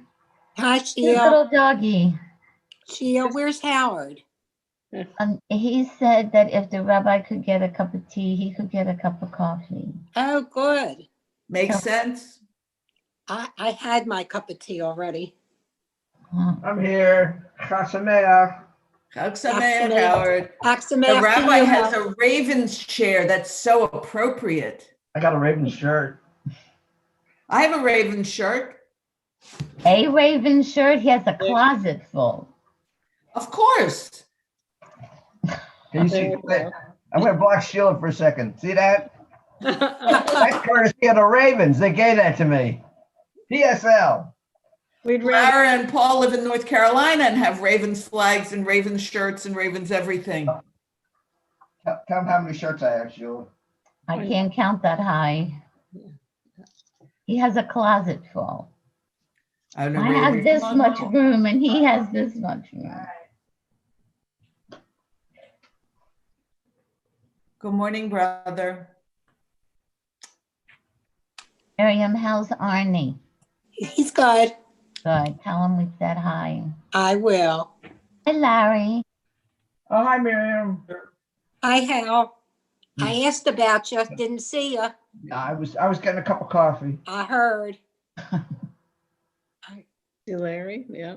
Hi, Cute Sheila. little doggy. Sheila, where's Howard? He said that if the rabbi could get a cup of tea, he could get a cup of coffee. Oh, good. Makes sense? I had my cup of tea already. I'm here. Chasameach. Chag Sameach, Howard. Chag The Sameach to rabbi you, has Howard. a raven's chair that's so appropriate. I got a Raven shirt. I have a raven shirt. A raven shirt. He has a closet full. Of course. Can you see? I'm going to block Sheila for a second. See that? That's courtesy of the Ravens. They gave that to me. PSL. We'd rather. Clara and Paul live in North Carolina and have Ravens flags and Ravens shirts and Ravens everything. Tell them how many shirts I have, Sheila. I can't count that high. He has a closet full. I I have this much room and he has this much room. Good morning, brother. Miriam, how's Arnie? He's good. Good. Tell him we said hi. I will. Hi, Larry. Oh, hi, Miriam. Hi, Hal. I asked about you. Didn't see you. I was getting a cup of coffee. I heard. See Larry. Yeah.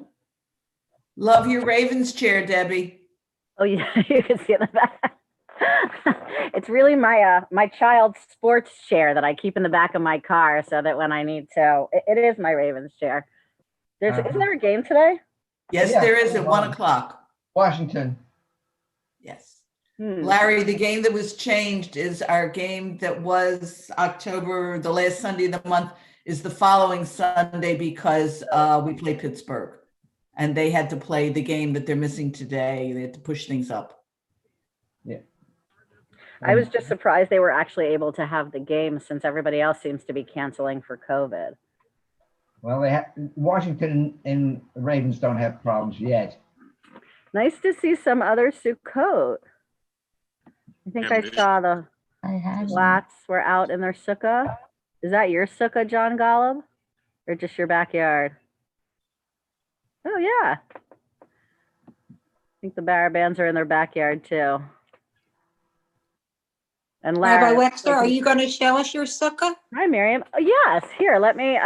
Love your Ravens chair, Debbie. Oh yeah, you can see it in the back. It's really my my child's sports chair that I keep in the back of my car so that when I need to, it is my Ravens chair. Isn't there a game today? Yes, Yeah. there is at 1 o'clock. Washington. Yes. Hmm. Larry, the game that was changed is our game that was October, the last Sunday of the month is the following Sunday because we play Pittsburgh and they had to play the game that they're missing today. They had to push things up. Yeah. I was just surprised they were actually able to have the game since everybody else seems to be canceling for COVID. Well, Washington and the Ravens don't have problems yet. Nice to see some other Sukkot. think I saw the I had one. Flats were out in their sukkah. Is that your sukkah, John Golub? Or just your backyard? Oh, yeah. I think the Barabands are in their backyard too. And Rabbi Larry, Wexler, are you going to show us your sukkah? hi, Miriam. Oh, yes. Here, let me.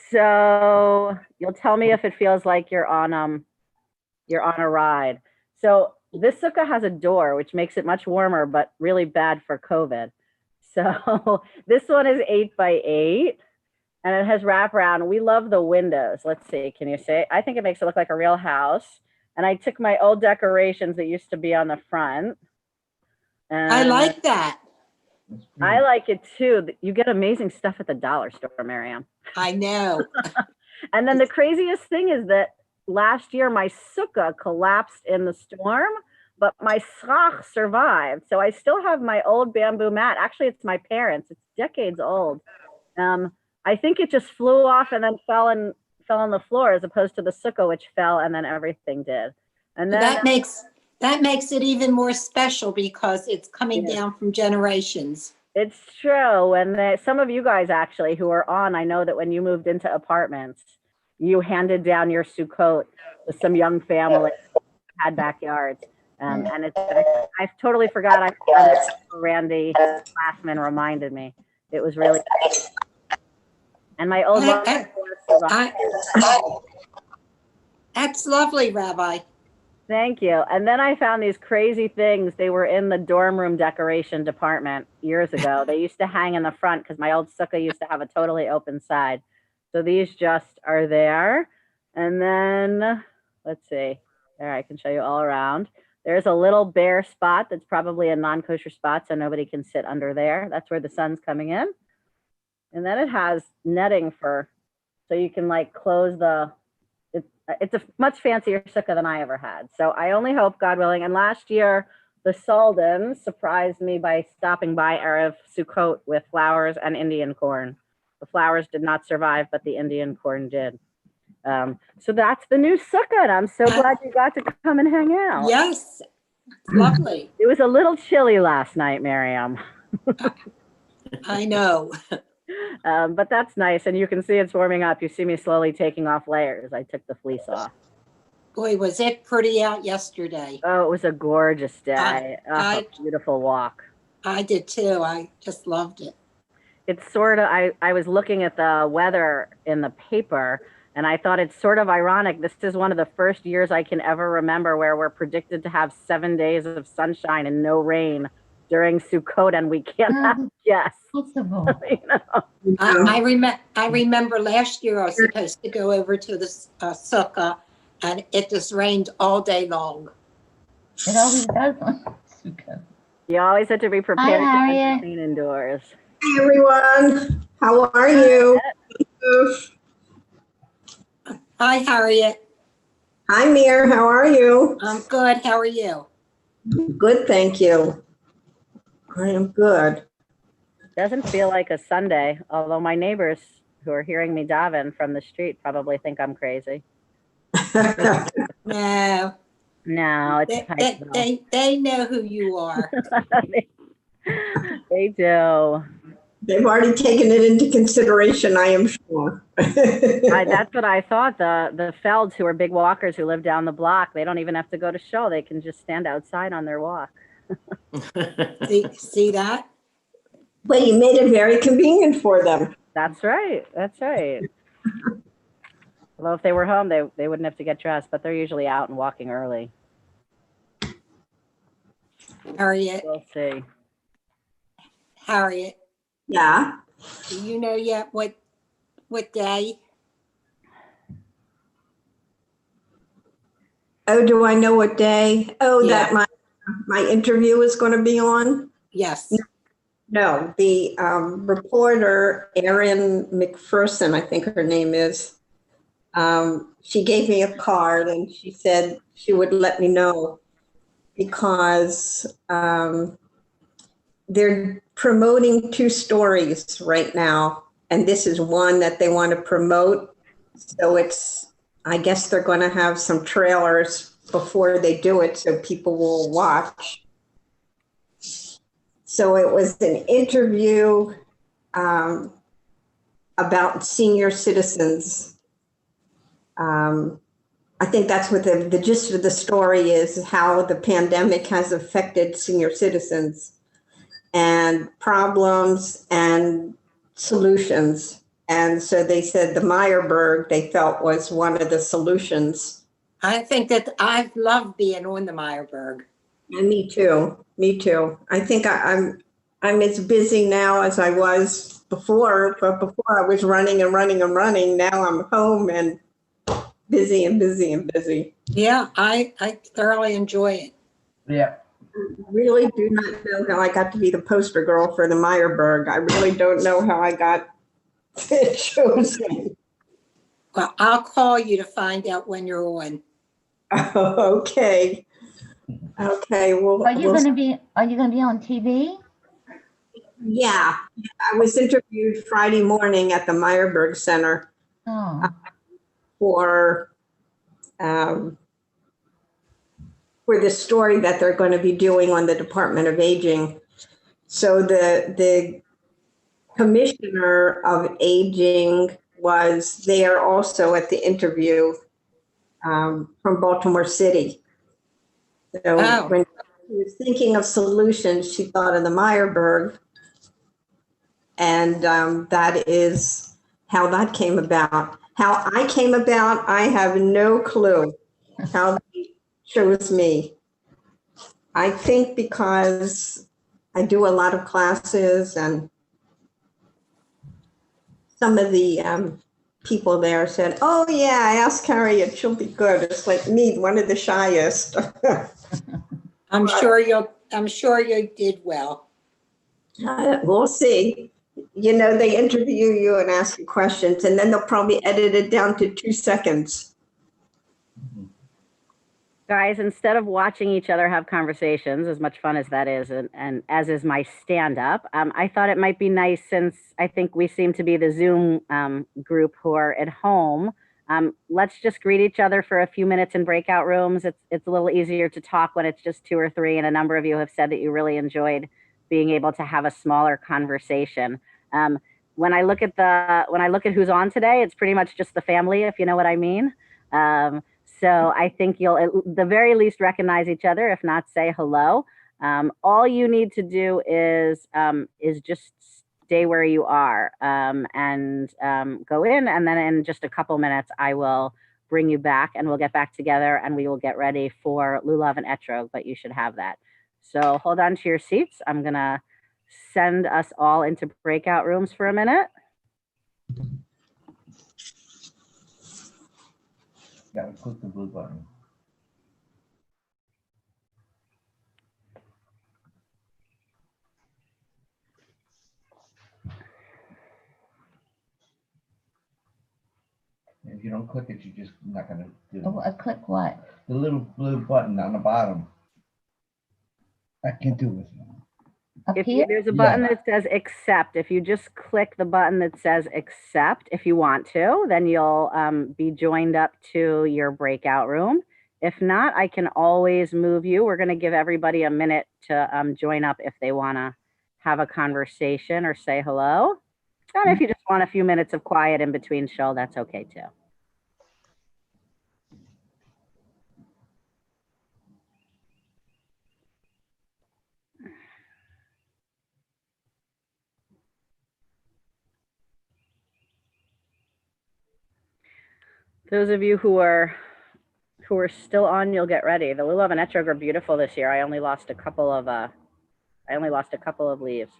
So you'll tell me if it feels like you're on a ride. So this sukkah has a door, which makes it much warmer, but really bad for COVID. So this one is 8x8, and it has wraparound. We love the windows. Let's see. Can you see it? I think it makes it look like a real house. And I took my old decorations that used to be on the front. And I like that. I like it too. You get amazing stuff at the dollar store, Miriam. I know. And then the craziest thing is that last year my sukkah collapsed in the storm, but my schach survived. So I still have my old bamboo mat. Actually, it's my parents'. It's decades old. I think it just flew off and then fell on the floor, as opposed to the sukkah, which fell and then everything did. And then That makes it even more special because it's coming down from generations. it's true. And some of you guys actually who are on, I know that when you moved into apartments, you handed down your sukkot to some young family who had backyards. And I totally forgot. Randy Glassman reminded me. It was really nice. And my old That's lovely, Rabbi. Thank you. And then I found these crazy things. They were in the dorm room decoration department years ago. They used to hang in the front because my old sukkah used to have a totally open side. So these just are there. And then, let's see. There, I can show you all around. There's a little bare spot that's probably a non-kosher spot, so nobody can sit under there. That's where the sun's coming in. And then it has netting so you can like close it's a much fancier sukkah than I ever had. So I only hope, God willing. And last year, the Saldans surprised me by stopping by Erev Sukkot with flowers and Indian corn. The flowers did not survive, but the Indian corn did. So that's the new sukkah. And I'm so glad you got to come and hang out. Yes, lovely. It was a little chilly last night, Miriam. I know. But that's nice. And you can see it's warming up. You see me slowly taking off layers. I took the fleece off. Boy, was it pretty out yesterday. Oh, it was a gorgeous day. A beautiful walk. I did too. I just loved it. It's sort of, I was looking at the weather in the paper, and I thought it's sort of ironic. This is one of the first years I can ever remember where we're predicted to have 7 days of sunshine and no rain during Sukkot, and we can't have guests. You know? I remember last year I was supposed to go over to the sukkah, and it just rained all day long. It always does on sukkah. You always have to be prepared to Harriet. entertain indoors. Hey everyone, how are you? Hi, Harriet. Hi, Mir, how are you? I'm good. How are you? Good, thank you. I am good. Doesn't feel like a Sunday, although my neighbors who are hearing me daven from the street probably think I'm crazy. No. No, it's they know who you are. They do. They've already taken it into consideration, I am sure. That's what I thought. The Felds, who are big walkers who live down the block, they don't even have to go to shul. They can just stand outside on their walk. See that? Well, you made it very convenient for them. That's right. That's right. Although if they were home, they wouldn't have to get dressed, but they're usually out and walking early. Harriet. We'll see. Harriet. Yeah. Do you know yet what day? Oh, do I know what day? Oh, Yeah. that my interview is going to be on? Yes. No, the reporter, Erin McPherson, I think her name is, she gave me a card and she said she would let me know because they're promoting 2 stories right now. And this is one that they want to promote. So I guess they're going to have some trailers before they do it so people will watch. So it was an interview about senior citizens. I think that's what the gist of the story is, how the pandemic has affected senior citizens and problems and solutions. And so they said the Meyerberg they felt was one of the solutions. I think that I've loved being on the Meyerberg. And me too. Me too. I think I'm as busy now as I was before, but before I was running and running and running. Now I'm home and busy and busy and busy. Yeah, I thoroughly enjoy it. Yeah. Really do not know how I got to be the poster girl for the Meyerberg. I really don't know how I got chosen. Well, I'll call you to find out when you're on. Okay. Okay. Well, Are you going to be on TV? Yeah. I was interviewed Friday morning at the Meyerberg Center for the story that they're going to be doing on the Department of Aging. So the commissioner of aging was there also at the interview from Baltimore City. So when she was thinking of solutions, she thought of the Meyerberg, and that is how that came about. How I came about, I have no clue how they chose me. I think because I do a lot of classes and some of the people there said, oh yeah, ask Harriet, she'll be good. It's like me, one of the shyest. I'm sure you did well. We'll see. You know, they interview you and ask you questions, and then they'll probably edit it down to 2 seconds. Guys, instead of watching each other have conversations, as much fun as that is, and as is my stand-up, I thought it might be nice, since I think we seem to be the Zoom group who are at home, let's just greet each other for a few minutes in breakout rooms. It's a little easier to talk when it's just 2 or 3, and a number of you have said that you really enjoyed being able to have a smaller conversation. When I look at who's on today, it's pretty much just the family, if you know what I mean. So I think you'll at the very least recognize each other, if not say hello. All you need to do is just stay where you are and go in, and then in just a couple minutes I will bring you back and we'll get back together and we will get ready for Lulav and Etrog, but you should have that. So hold on to your seats. I'm gonna send us all into breakout rooms for a minute. Gotta click the blue button. If you don't click it, you're just not gonna do it. Click what? The little blue button on the bottom. I can't do it. There's a button that says accept. If you just click the button that says accept, if you want to, then you'll be joined up to your breakout room. If not, I can always move you. We're going to give everybody a minute to join up if they want to have a conversation or say hello. And if you just want a few minutes of quiet in between show, that's okay too. Those of you who are still on, you'll get ready. The Lulav and Etrog are beautiful this year. I only lost a couple of leaves.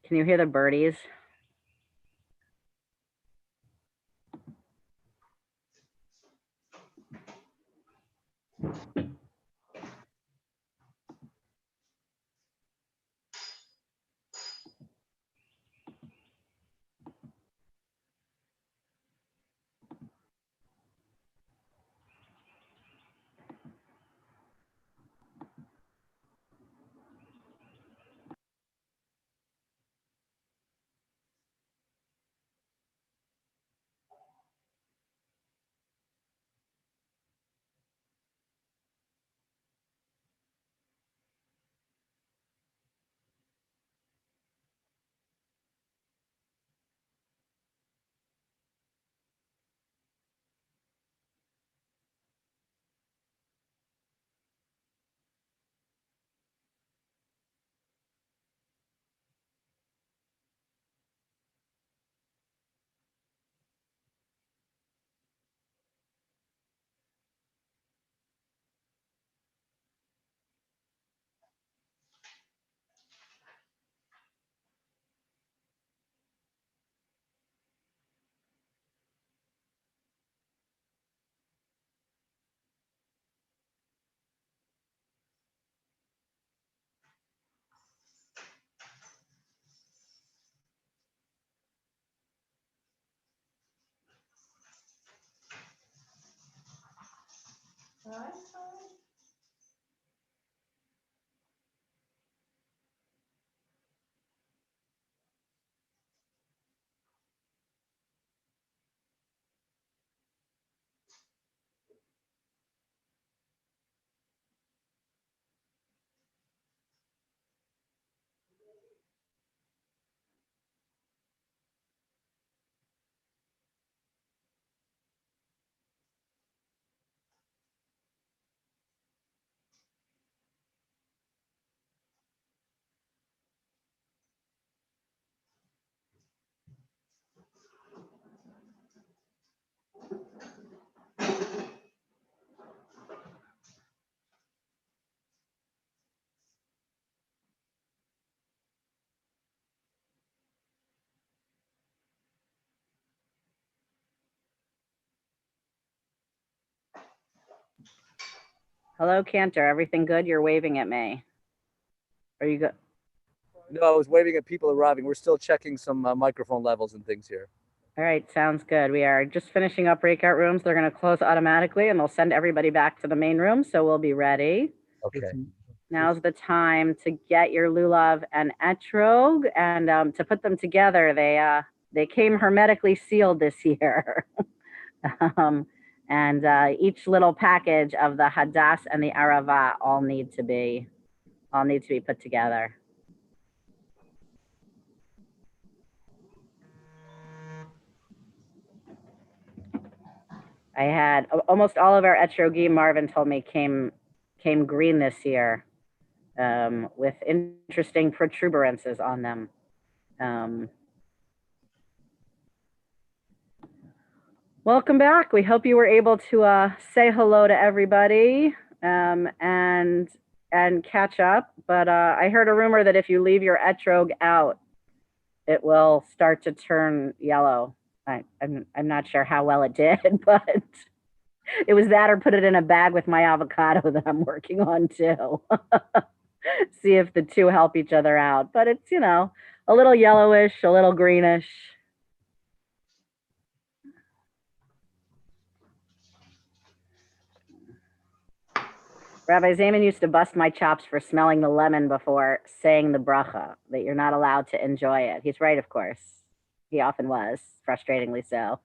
Can you hear the birdies? Hello, Cantor. Everything good? You're waving at me. Are you good? No, I was waving at people arriving. We're still checking some microphone levels and things here. All right, sounds good. We are just finishing up breakout rooms. They're going to close automatically and they'll send everybody back to the main room. So we'll be ready. Okay. Now's the time to get your lulav and etrog, and to put them together. They came hermetically sealed this year. And each little package of the hadass and the arava all need to be put together. I had almost all of our etrogim, Marvin told me, came green this year, with interesting protuberances on them. Welcome back. We hope you were able to say hello to everybody, and catch up. But I heard a rumor that if you leave your etrog out, it will start to turn yellow. I'm not sure how well it did, but it was that or put it in a bag with my avocado that I'm working on too. See if the two help each other out. But it's, you know, a little yellowish, a little greenish. Rabbi Zaman used to bust my chops for smelling the lemon before saying the bracha, that you're not allowed to enjoy it. He's right, of course. He often was, frustratingly so.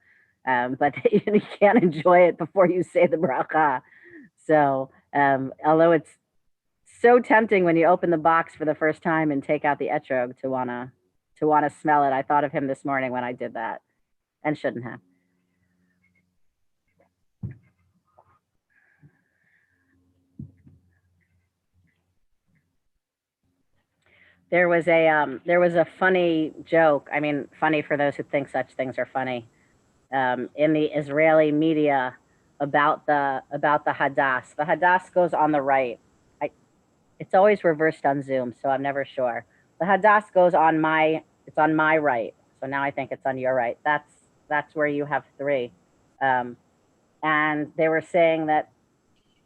But you can't enjoy it before you say the bracha. So although it's so tempting when you open the box for the first time and take out the etrog to wanna smell it, I thought of him this morning when I did that, and shouldn't have. There was a funny joke. I mean, funny for those who think such things are funny, in the Israeli media about the hadass. The hadass goes on the right. It's always reversed on Zoom, so I'm never sure. The hadass goes on it's on my right. So now I think it's on your right. That's where you have three. And they were saying that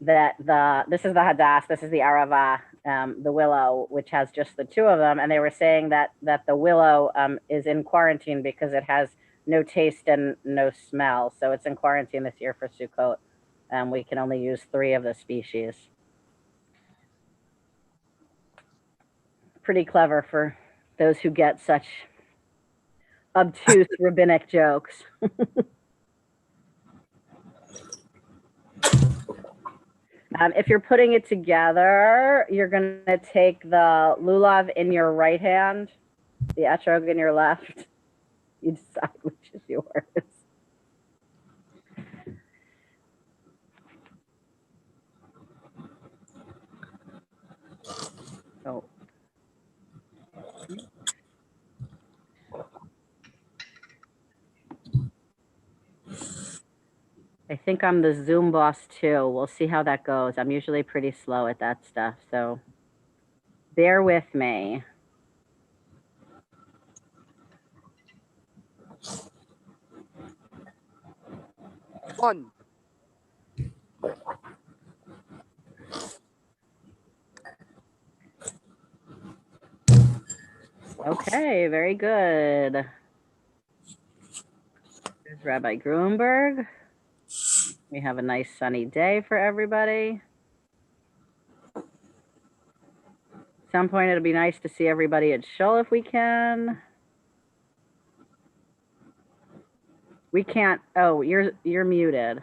this is the hadass, this is the arava, the willow, which has just the two of them. And they were saying that the willow is in quarantine because it has no taste and no smell. So it's in quarantine this year for Sukkot. We can only use 3 of the species. Pretty clever for those who get such obtuse rabbinic jokes. If you're putting it together, you're going to take the lulav in your right hand, the etrog in your left. You decide which is yours. So, I think I'm the Zoom boss too. We'll see how that goes. I'm usually pretty slow at that stuff, so bear with me. One. Okay, very good. There's Rabbi Gruenberg. We have a nice sunny day for everybody. At some point, it'll be nice to see everybody at Shul if we can. We can't. Oh, you're muted.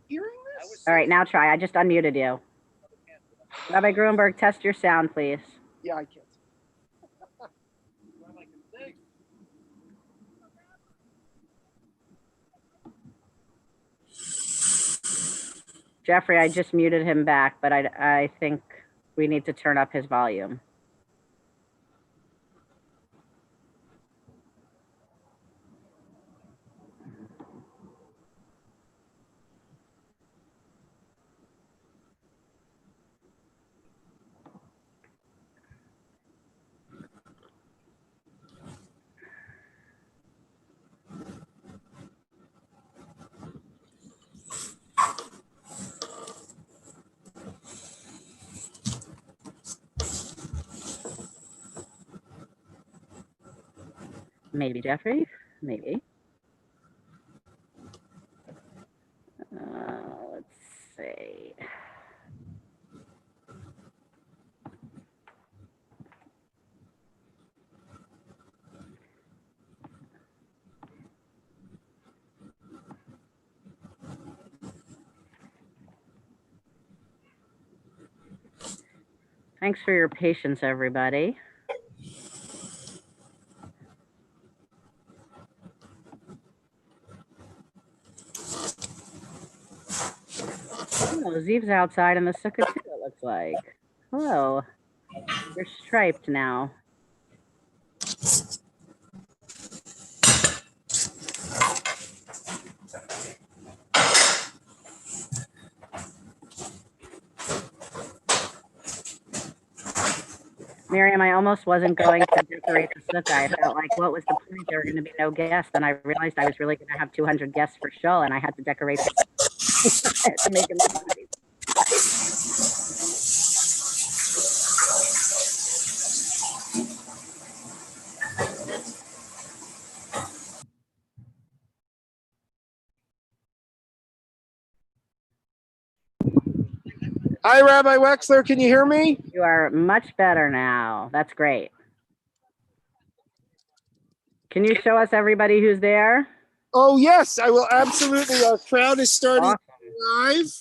Hearing this? All right, now try. I just unmuted you. Rabbi Gruenberg, test your sound, please. Yeah, I can't. Jeffrey, I just muted him back, but I think we need to turn up his volume. maybe Jeffrey, maybe. Let's see. Thanks for your patience, everybody. Oh, Zeev's outside in the sukkah too, it looks like. Hello. You're striped now. Miriam, I almost wasn't going to decorate the sukkah. I felt like, what was the point? There were going to be no guests. And I realized I was really going to have 200 guests for Shul, and I had to decorate the I had to make it look nice. Hi, Rabbi Wexler. Can you hear me? You are much better now. That's great. Can you show us everybody who's there? Oh, yes, I will absolutely. Our crowd is starting to arrive.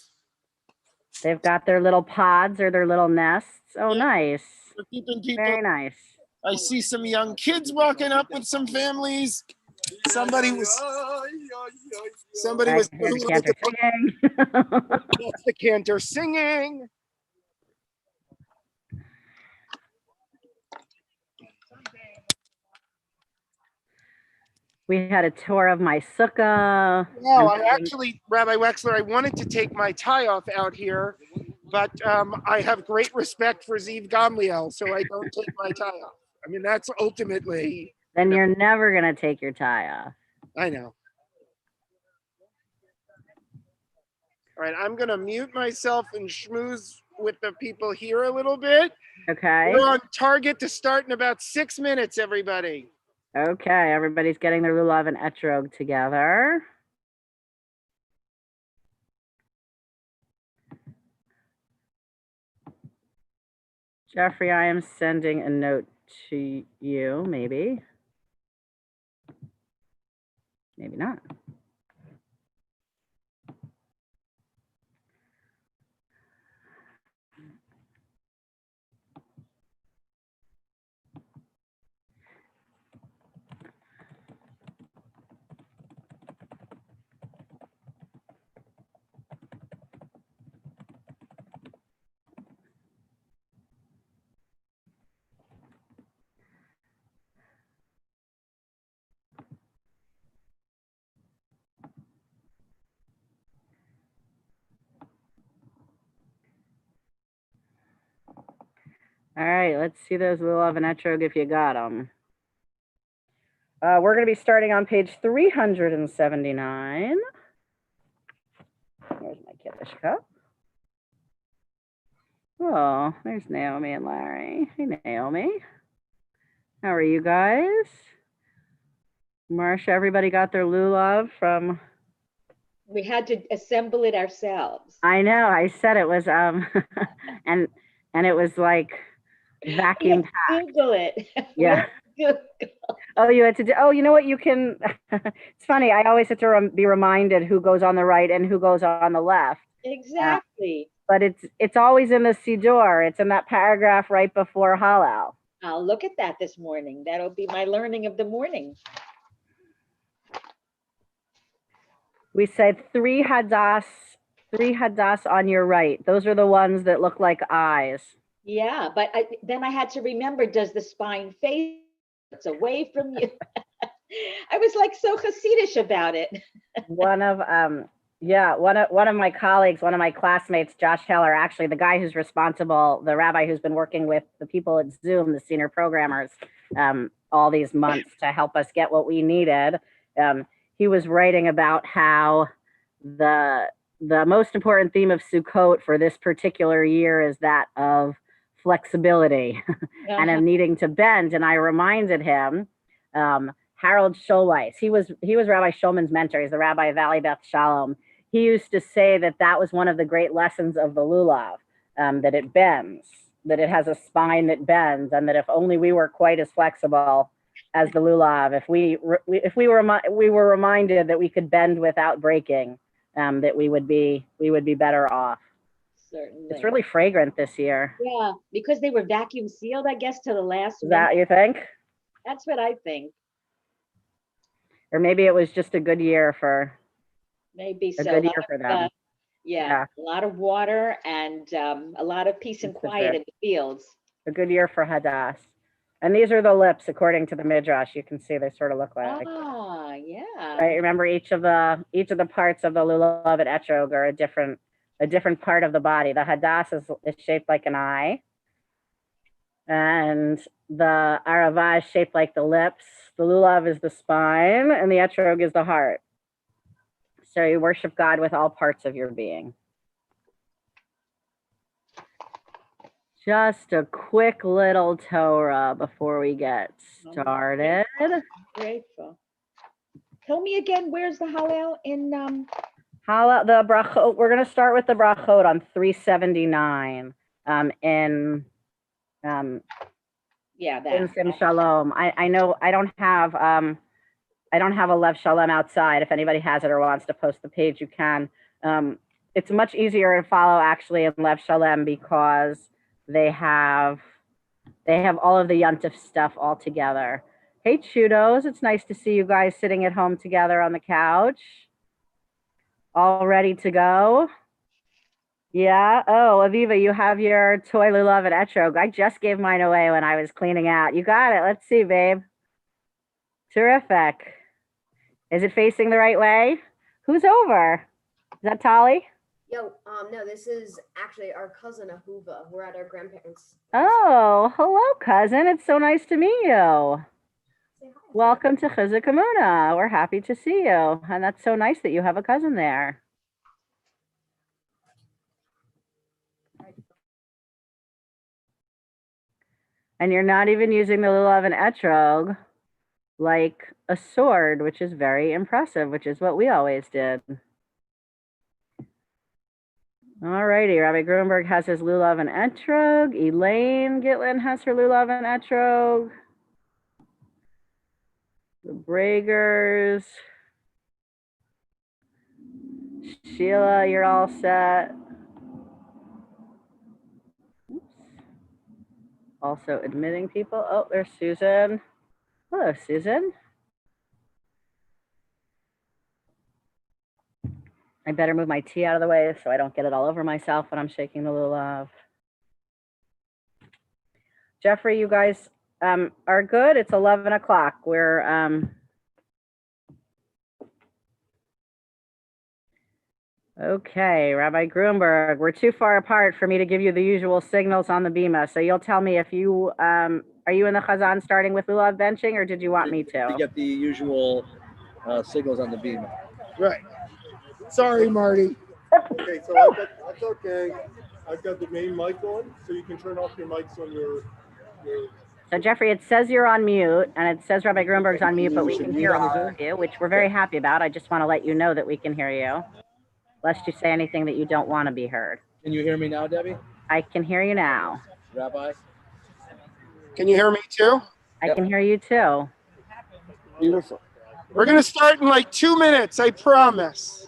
They've got their little pods or their little nests. Oh, nice. We're keeping people. Very nice. I see some young kids walking up with some families. Somebody was The cantor singing. That's the cantor singing. We had a tour of my sukkah. No, I actually, Rabbi Wexler, I wanted to take my tie off out here, but I have great respect for Zeev Gamliel, so I don't take my tie off. I mean, that's ultimately. Then you're never going to take your tie off. I know. All right, I'm going to mute myself and schmooze with the people here a little bit. Okay. We're on target to start in about 6 minutes, everybody. Okay, everybody's getting their lulav and etrog together. Jeffrey, I am sending a note to you, maybe. Maybe not. All right, let's see those lulav and etrog if you got them. We're going to be starting on page 379. There's my Kiddush cup. Oh, there's Naomi and Larry. Hey, Naomi. How are you guys? Marsha, everybody got their lulav from... We had to assemble it ourselves. I know. I said it was, and it was like vacuum packed. Google it. Yeah. Oh, you had to do, oh, you know what, you can, it's funny, I always have to be reminded who goes on the right and who goes on the left. Exactly. But it's always in the Siddur. It's in that paragraph right before Hallel. I'll look at that this morning. That'll be my learning of the morning. We said three hadas on your right. Those are the ones that look like eyes. Yeah, but then I had to remember, does the spine face away from you? I was like so Hasidish about it. One of my colleagues, one of my classmates, Josh Heller, actually the guy who's responsible, the rabbi who's been working with the people at Zoom, the senior programmers, all these months to help us get what we needed. He was writing about how the most important theme of Sukkot for this particular year is that of flexibility and of needing to bend. And I reminded him Harold Schulweis. He was Rabbi Shulman's mentor. He's the rabbi of Valley Beth Shalom. He used to say that was one of the great lessons of the lulav, that it bends, that it has a spine that bends, and that if only we were quite as flexible as the lulav, if we were reminded that we could bend without breaking, that we would be better off. Certainly. It's really fragrant this year. Yeah, because they were vacuum sealed, I guess, to the last Is that minute. you think? That's what I think. Or maybe it was just a good year for Maybe a so. good year for them. Yeah, a lot of water and a lot of peace and It's a quiet bit. in the fields. A good year for Hadass. And these are the lips, according to the Midrash. You can see they sort of look like. Ah, yeah. Right. Remember, each of the parts of the lulav and etrog are a different part of the body. The Hadass is shaped like an eye, and the Arava is shaped like the lips. The lulav is the spine, and the etrog is the heart. So you worship God with all parts of your being. Just a quick little Torah before we get started. Grateful. Tell me again, where's the Hallel in Hallel, the brachot. We're going to start with the brachot on 379 in Sim Shalom. I know I don't have a Lev Shalom outside. If anybody has it or wants to post the page, you can. It's much easier to follow actually in Lev Shalom because they have all of the Yontif stuff all together. Hey, Chudos, it's nice to see you guys sitting at home together on the couch. All ready to go? Yeah. Oh, Aviva, you have your toy lulav and etrog. I just gave mine away when I was cleaning out. You got it. Let's see, babe. Terrific. Is it facing the right way? Who's over? Is that Tali? Yo, no, this is actually our cousin Ahuva. We're at our grandparents'. Oh, hello, cousin. It's so nice to meet you. Welcome to Chizuk Amuno. We're happy to see you. And that's so nice that you have a cousin there. And you're not even using the lulav and etrog like a sword, which is very impressive, which is what we always did. All righty, Rabbi Gruenberg has his lulav and etrog. Elaine Gitlin has her lulav and etrog. The Bragers. Sheila, you're all set. Oops. Also admitting people. Oh, there's Susan. Hello, Susan. I better move my tea out of the way so I don't get it all over myself when I'm shaking the lulav. Jeffrey, you guys are good. It's 11 o'clock. We're okay, Rabbi Gruenberg, we're too far apart for me to give you the usual signals on the bima. So you'll tell me if you are you in the chazan starting with lulav benching, or did you want me to? You get the usual signals on the beam. Right. Sorry, Marty. Okay, so that's okay. I've got the main mic on, so you can turn off your mics on your So Jeffrey, it says you're on mute, and it says Rabbi Gruenberg's on mute, but we can hear all of you, which we're very happy about. I just want to let you know that we can hear you, lest you say anything that you don't want to be heard. Can you hear me now, Debbie? I can hear you now. Rabbi? Can you hear me too? I can hear you too. Beautiful. We're going to start in like 2 minutes, I promise.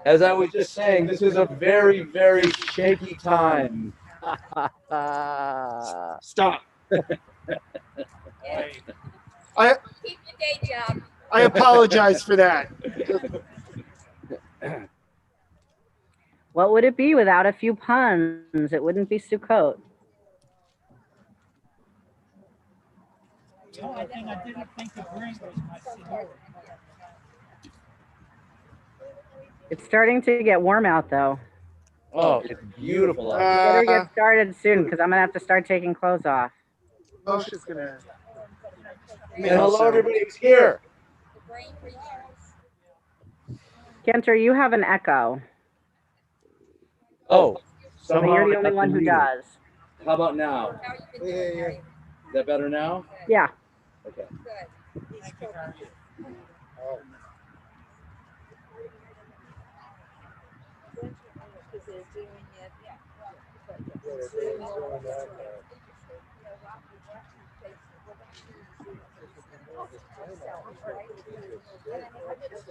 As I was just saying, this is a very, very shaky time. Stop. I apologize for that. What would it be without a few puns? It wouldn't be Sukkot. The only thing I didn't think to bring was my cigar. It's starting to get warm out, though. Oh, it's beautiful. You better get started soon, because I'm going to have to start taking clothes off. Moshe's going to... And hello, everybody who's here. Kenter, you have an echo. Oh, So you're the only one who does. How about now? Yeah. Is that better now? Yeah. Okay.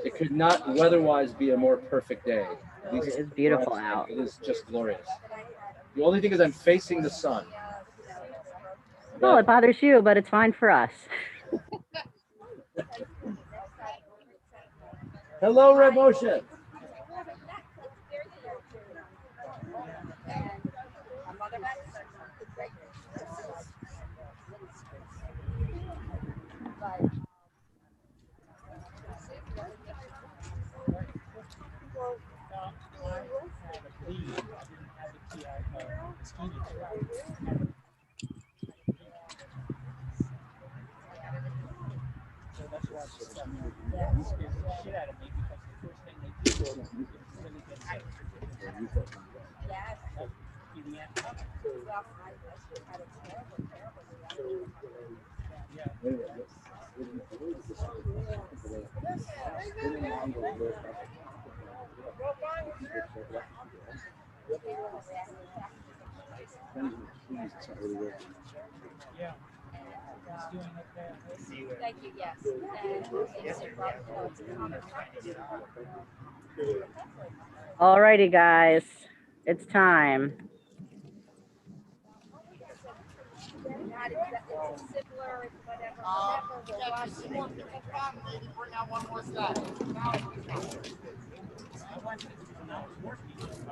It could not weather-wise be a more perfect day. It is beautiful out. It is just glorious. The only thing is I'm facing the sun. Well, it bothers you, but it's fine for us. Hello, Red Moshe. Yeah. He's doing okay. Thank you, yes. All righty, guys. It's time. I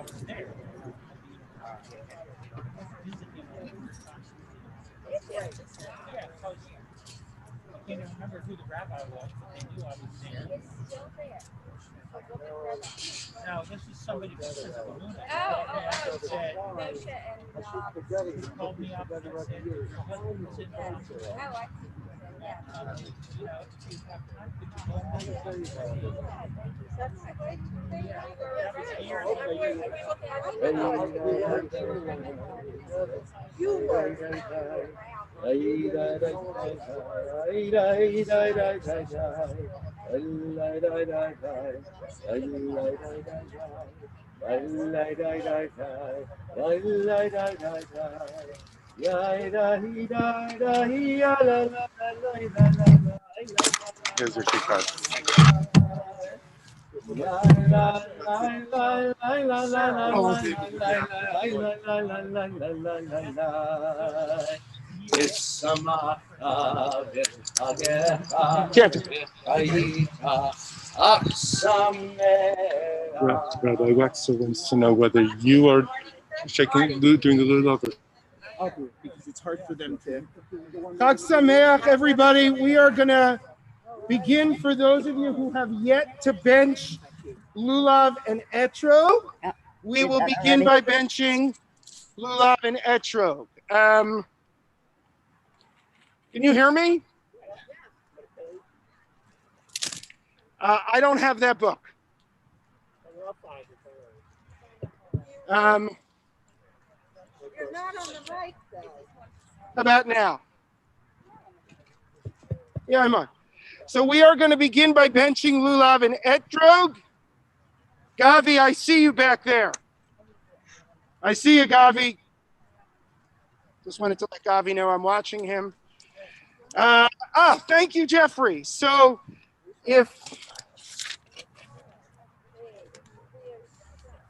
was there. Yeah, because I can't remember who the rabbi was, but they knew I was there. No, this is somebody from Chizuk Amuno. Said, called me up and said, your husband's in town. You know, if you have time, could you call me? Yeah, that was a year Here's your key card. Rabbi Wexler wants to know whether you are doing the lulav. I'll do it because it's hard for them to. Chag Sameach, everybody. We are going to begin for those of you who have yet to bench lulav and etrog. We will begin by benching lulav and etrog. Can you hear me? I don't have that book. You're not on the mic, though. How about now? Yeah, I'm on. So we are going to begin by benching lulav and etrog. Gavi, I see you back there. I see you, Gavi. Just wanted to let Gavi know I'm watching him. Thank you, Jeffrey. So if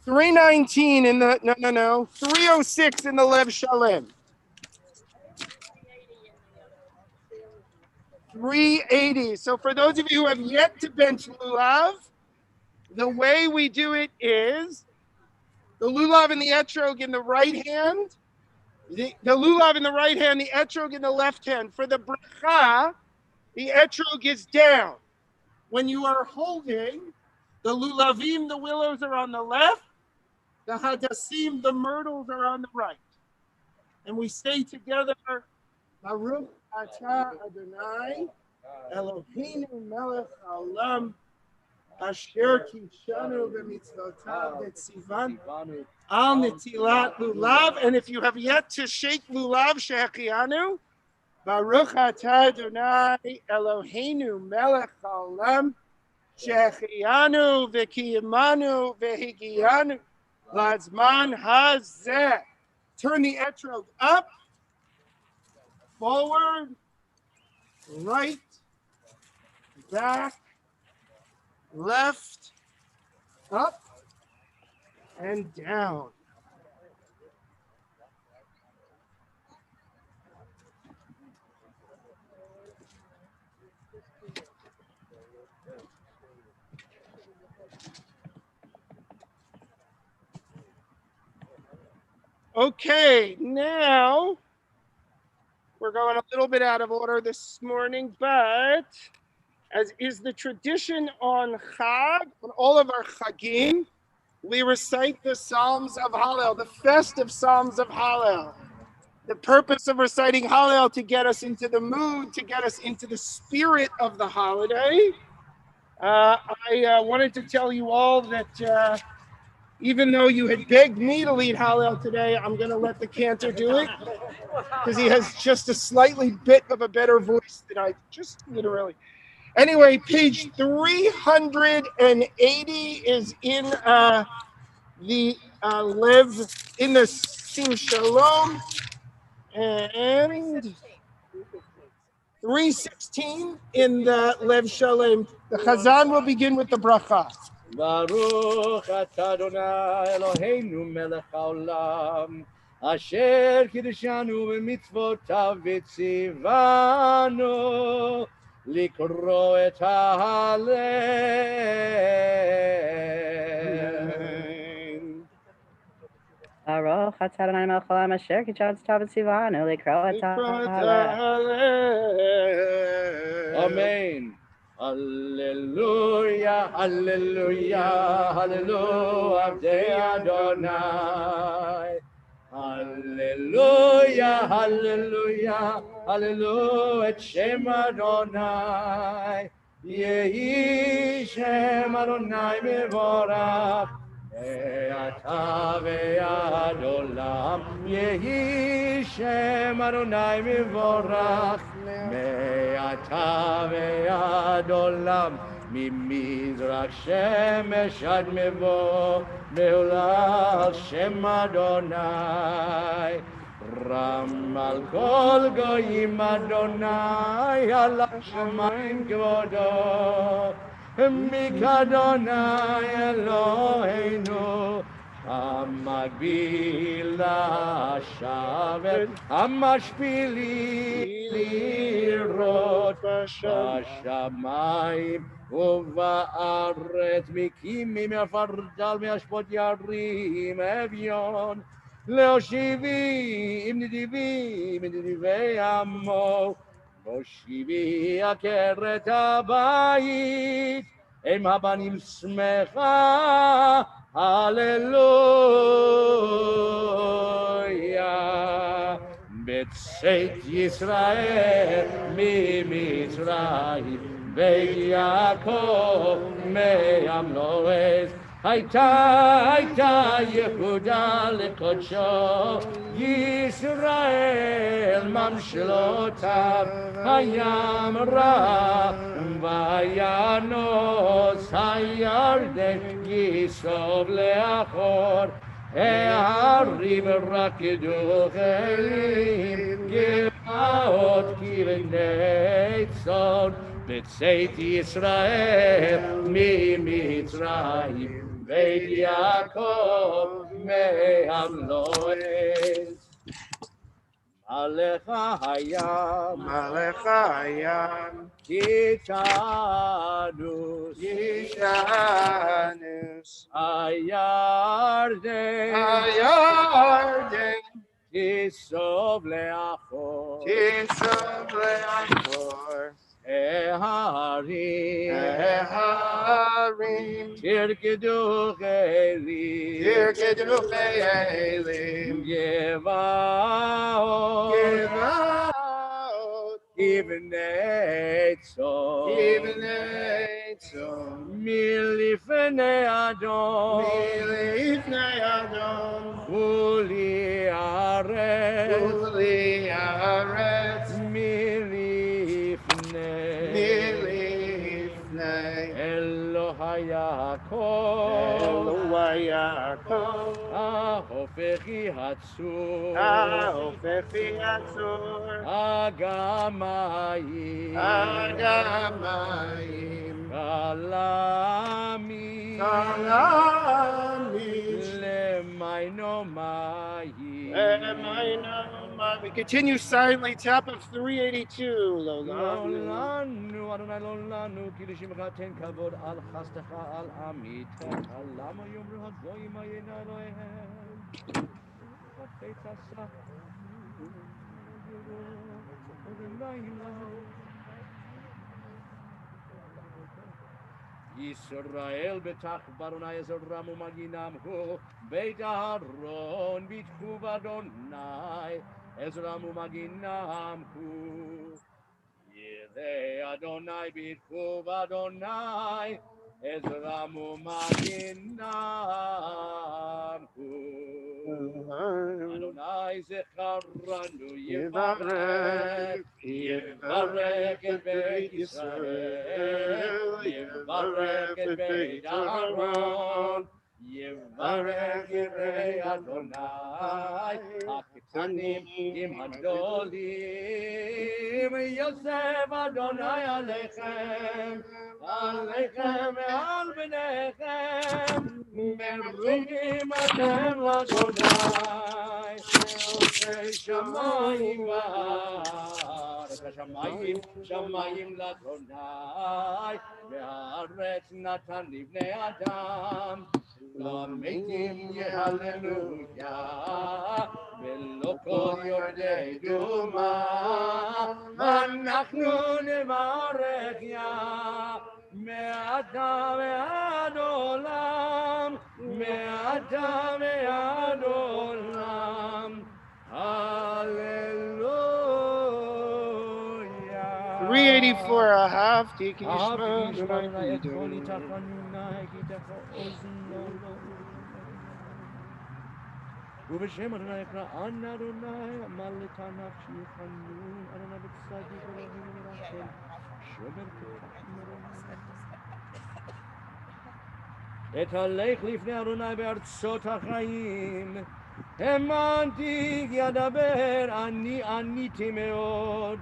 319 in the, no, 306 in the Lev Shalem. 380. So for those of you who have yet to bench lulav, the way we do it is the lulav and the etrog in the right hand, the lulav in the right hand, the etrog in the left hand. For the bracha, the etrog is down. When you are holding, the lulavim, the willows, are on the left. The hadassim, the myrtles, are on the right. And we say together, Baruch atah Adonai, Eloheinu melech haolam, Asher Kishanu B'mitzvotav Netzivan Al Netilat Lulav. And if you have yet to shake Lulav Shechianu, Baruch Atah Adonai Eloheinu Melech Haolam Shechianu V'kiyamanu V'higianu Lazman Hazeh. Turn the etrog up, forward, right, back, left, up, and down. Okay, now we're going a little bit out of order this morning, but as is the tradition on Chag, on all of our Chagim, we recite the Psalms of Hallel, the festive Psalms of Hallel. The purpose of reciting Hallel to get us into the mood, to get us into the spirit of the holiday. I wanted to tell you all that even though you had begged me to lead Hallel today, I'm going to let the cantor do it because he has just a slightly bit of a better voice than I, just literally. Anyway, page 380 is in the Lev, in the Sim Shalom, and 316 in the Lev Shalom. The Chazan will begin with the bracha. Baruch atah Adonai Eloheinu melech haolam, asher kiddushanu b'mitzvotav v'tzivanu לקרוא את ההלל. Baruch atah Adonai melech haolam asher kiddushanu v'tzivanu likro et hallel. Amen. Hallelujah, hallelujah, hallelujah, Abdei Adonai. Hallelujah, hallelujah, hallelujah, et Shem Adonai. Yehi Shem Adonai mevorach, ve'ata ve'ad olam. Yehi Shem Adonai mevorach, ve'ata ve'ad olam. ממזרח שמש עד מבוא, מעולה שם אדוני. רם על כל גויים אדוני, על השמיים כבודו. מכאדוני אלוהינו, המגביל לשבת, המשפילי לראות בשמיים. ובארץ מקימים יפרדל מהשפוט ירים אביון להושיבי עם נדיבי עמו להושיבי עקרת הבית עם הבנים שמחה הללויה בצאת ישראל ממצרים ויעקב מעם לועז הייתה יהודה לקודשו ישראל ממשלותיו הים רב וינוס הירדן ייסוב לאחור הערים רקדו גלים גבעות כבני צאן בצאת ישראל ממצרים בית יעקב מעם לועז. מלך הים קיצנוס הירדן תיסוב לאחור ההרים תרקדו חיילים גבעות כבני מלפני אדון, מלפני אדון, גבולי הארץ, גבולי הארץ, מלפני אלוהי יעקב, אלוהי יעקב, ההופכי הצור, ההופכי הצור, הגמיים, הגמיים, כלמי, למיינו מים. We continue silently, top of 382. לעולנו, אדוני לעולנו, כי לשמך תן כבוד על חסדך על עמיתך, למה יאמרו הגויים עיין אלוהיהם? חפץ עשה, ישראל בטח באדוני עזרם ומגינם הוא, בית אהרון בטחו באדוני עזרם ומגינם הוא. ירא אדוני בטחו באדוני עזרם ומגינם הוא. אדוני זכרנו יברך, יברך את בית ישראל, יברך את בית אהרון, יברך יראי אדוני, הקטנים עם הגדולים, יוסף אדוני עליכם, עליכם ועל בניכם, מרובים אתם לאדוני, עושי שמיים וארץ, השמיים שמיים לאדוני, והארץ נתן לבני אדם, למתים יהללויה, ולא כל יורדי דומה, אנחנו נברך יה, מעתה ועד עולם, מעתה ועד עולם, הללויה. 384, אהבתי כי ישמע אדוני את כל יתחנוני, כי תכה אוזנו לו. ובשם אדוני אקרא אנא אדוני, עמלת נפשי חנון, אדוני בצדיק אלוהים מרחם, שומר כתב את הלך לפני אדוני בארצות החיים, האמנתי כי אדבר, אני עניתי מאוד,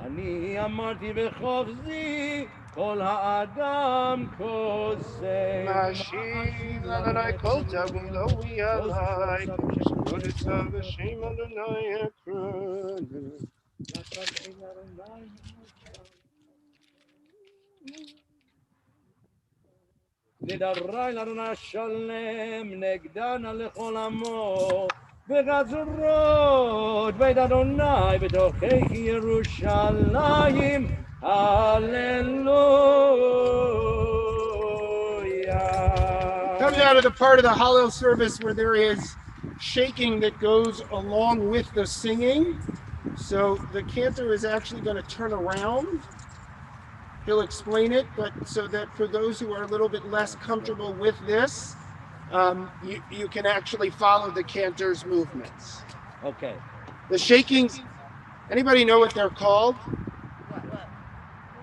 אני אמרתי בחופזי, כל האדם כוסה. Mashiach Adonai kol tavuloi alai, Shodita v'shem Adonai ekronu. נדרי לאדוני שלם, נגדנה לכל עמו, וחצרות בית אדוני בתוכך ירושלים, hallelujah. Comes out of the part of the Hallel service where there is shaking that goes along with the singing. So the cantor is actually going to turn around. He'll explain it, but so that for those who are a little bit less comfortable with this, you can actually follow the cantor's movements. Okay. The shakings, anybody know what they're called?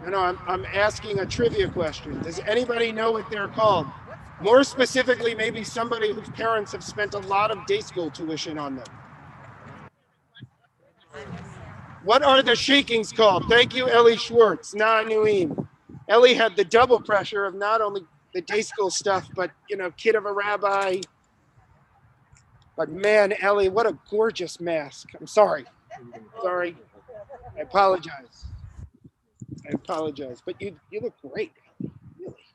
No, I'm asking a trivia question. Does anybody know what they're called? More specifically, maybe somebody whose parents have spent a lot of day school tuition on them. What are the shakings called? Thank you, Ellie Schwartz, Na'anuim. Ellie had the double pressure of not only the day school stuff, but, you know, kid of a rabbi. But man, Ellie, what a gorgeous mask. I'm sorry. Sorry. I apologize. But you look great. Really.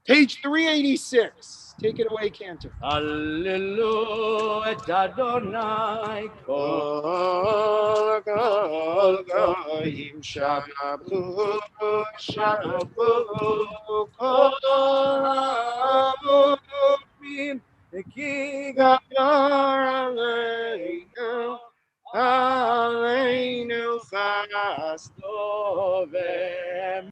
Page 386. Take it away, Cantor. Hallelujah, Adonai, Kol goyim shabu, kol ha'amim, ki gadol aleinu chasto ve'emet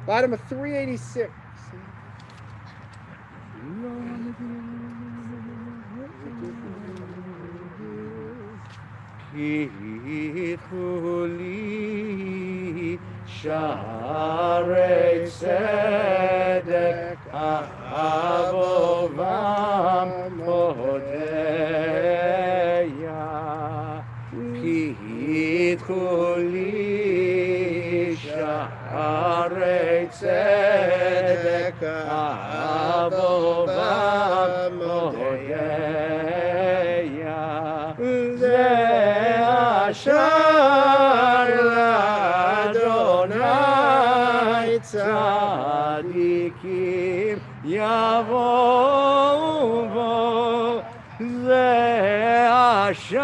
Bottom of 386. Kihuli Sharei Tzedek Avovam Modeya Kihuli Sharei Tzedek Avovam Modeya Asher Adonai tzadikim yavovu bo Ze Asher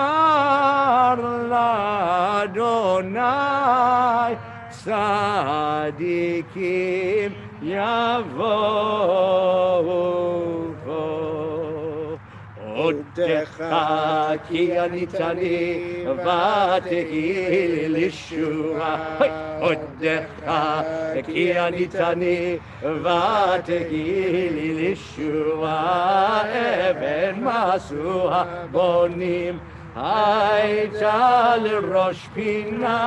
Adonai tzadikim yavovu bo Odecha ki anitani v'tehi lishua. Odecha ki anitani v'tehi lishua. Even masuha bonim hayta l'rosh pina.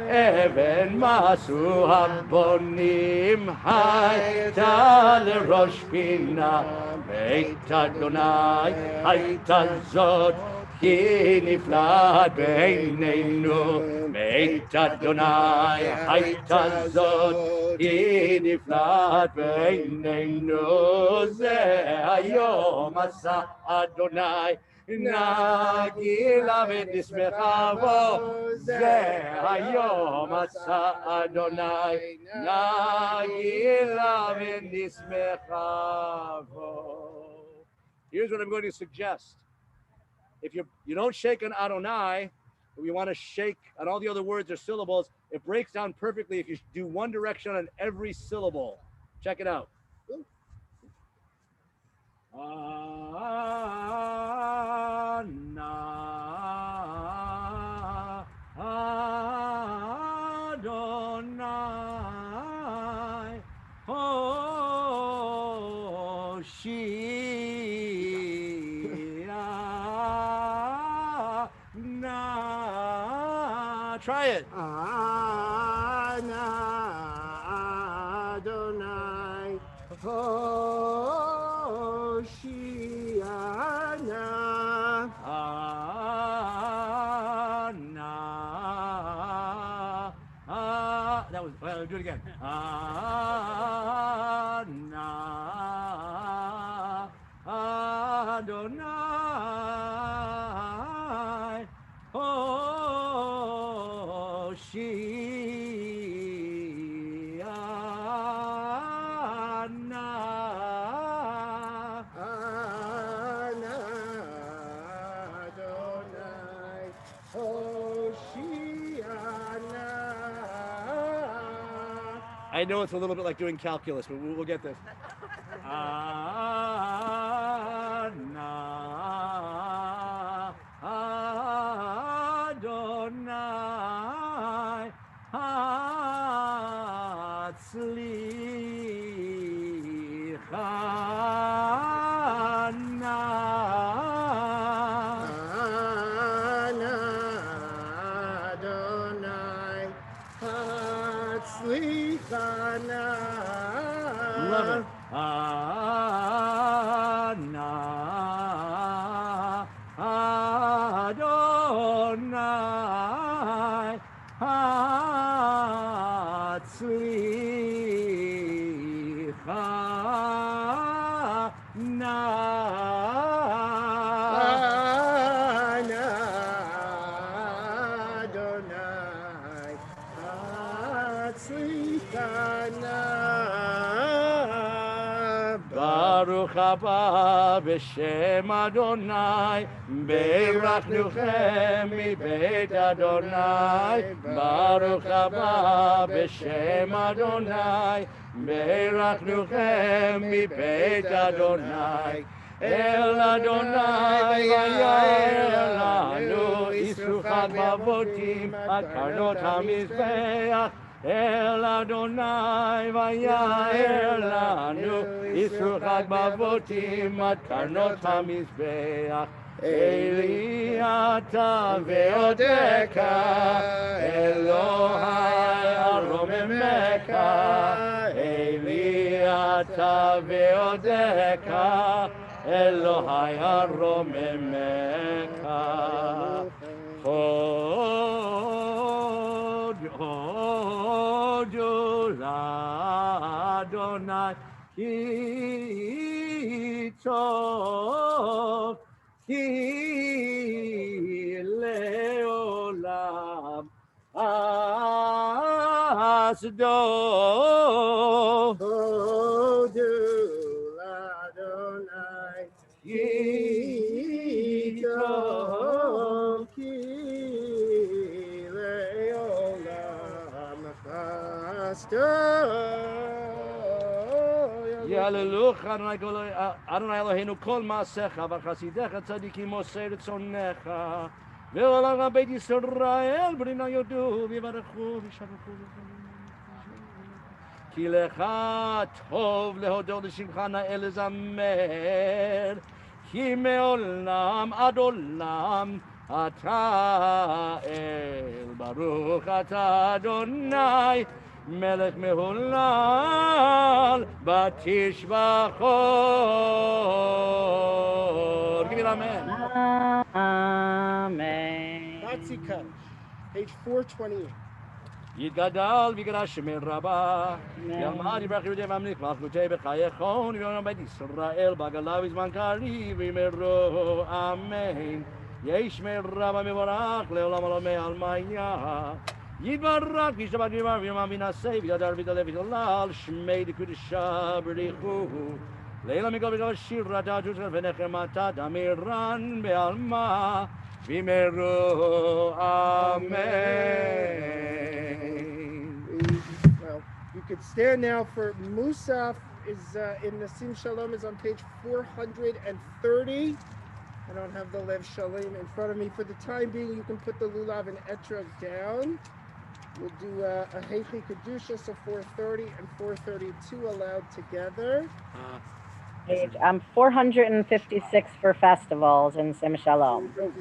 Even masuha bonim hayta l'rosh pina. Beit Adonai hayta zot ki niflat beinenu. Beit Adonai hayta zot ki niflat beinenu. Ze hayom asa Adonai nagila v'nismecha bo. Ze hayom asa Adonai nagila v'nismecha bo. Here's what I'm going to suggest. If you don't shake on Adonai, but you want to shake on all the other words or syllables, it breaks down perfectly if you do one direction on every syllable. Check it out. Adonai, try it. Adonai, Hoshiana. That was, well, do it again. Adonai, I know it's a little bit like doing calculus, but we'll get this. Adonai, love it. Adonai, Baruch haba b'shem Adonai, berachnuchem mi-beit Adonai. Baruch haba b'shem Adonai, berachnuchem mi-beit Adonai. El Adonai v'yair lanu, isru chag bavotim, ad karnot hamizbeach. El Adonai vaya'er lanu Yisru chag bavotim ad karnot hamizbeach Eli ata ve'odeka Elohai aromemeka Eli ata ve'odeka Elohai aromemeka Hodu l'Adonai ki tov ki leolam asdo Hodu l'Adonai ki tov ki leolam chasdo. Yalleluch Adonai Eloheinu kol ma'asecha v'chasidecha tzadikim mosei retzonecha ve'olam beit Yisrael b'rina yodu v'yivarechu v'yishabechu כי לך טוב להודות לשמך נאה לזמר כי מעולם עד עולם אתה אל ברוך אתה אדוני מלך מהולל בתשבחות. Give it amen. Amen. Nazi Kaddish, page 428. יתגדל ויגרש מרבה ילמד יברך יהודי והמליך מלכותי בחייכון ויום בית ישראל בגלה בזמן קריב וימרו אמן ישמר רבה מבורך לעולם עולמי עלמיה יתברך וישתבח דבר ויאמר וינשא וידר ויתעלה ויתהלל שמי דקדושה בריחו לילה מכל וכל שירתה תוזכר ונחמתה דמירן בעלמה וימרו אמן. Well, you could stand now for Musaf is in Nasim Shalom is on page 430. I don't have the Lev Shalom in front of me. For the time being, you can put the Lulav and Etrog down. We'll do a Heichi Kedusha, so 430 and 432 allowed together. Page 456 for festivals in Sim Shalom. Oh,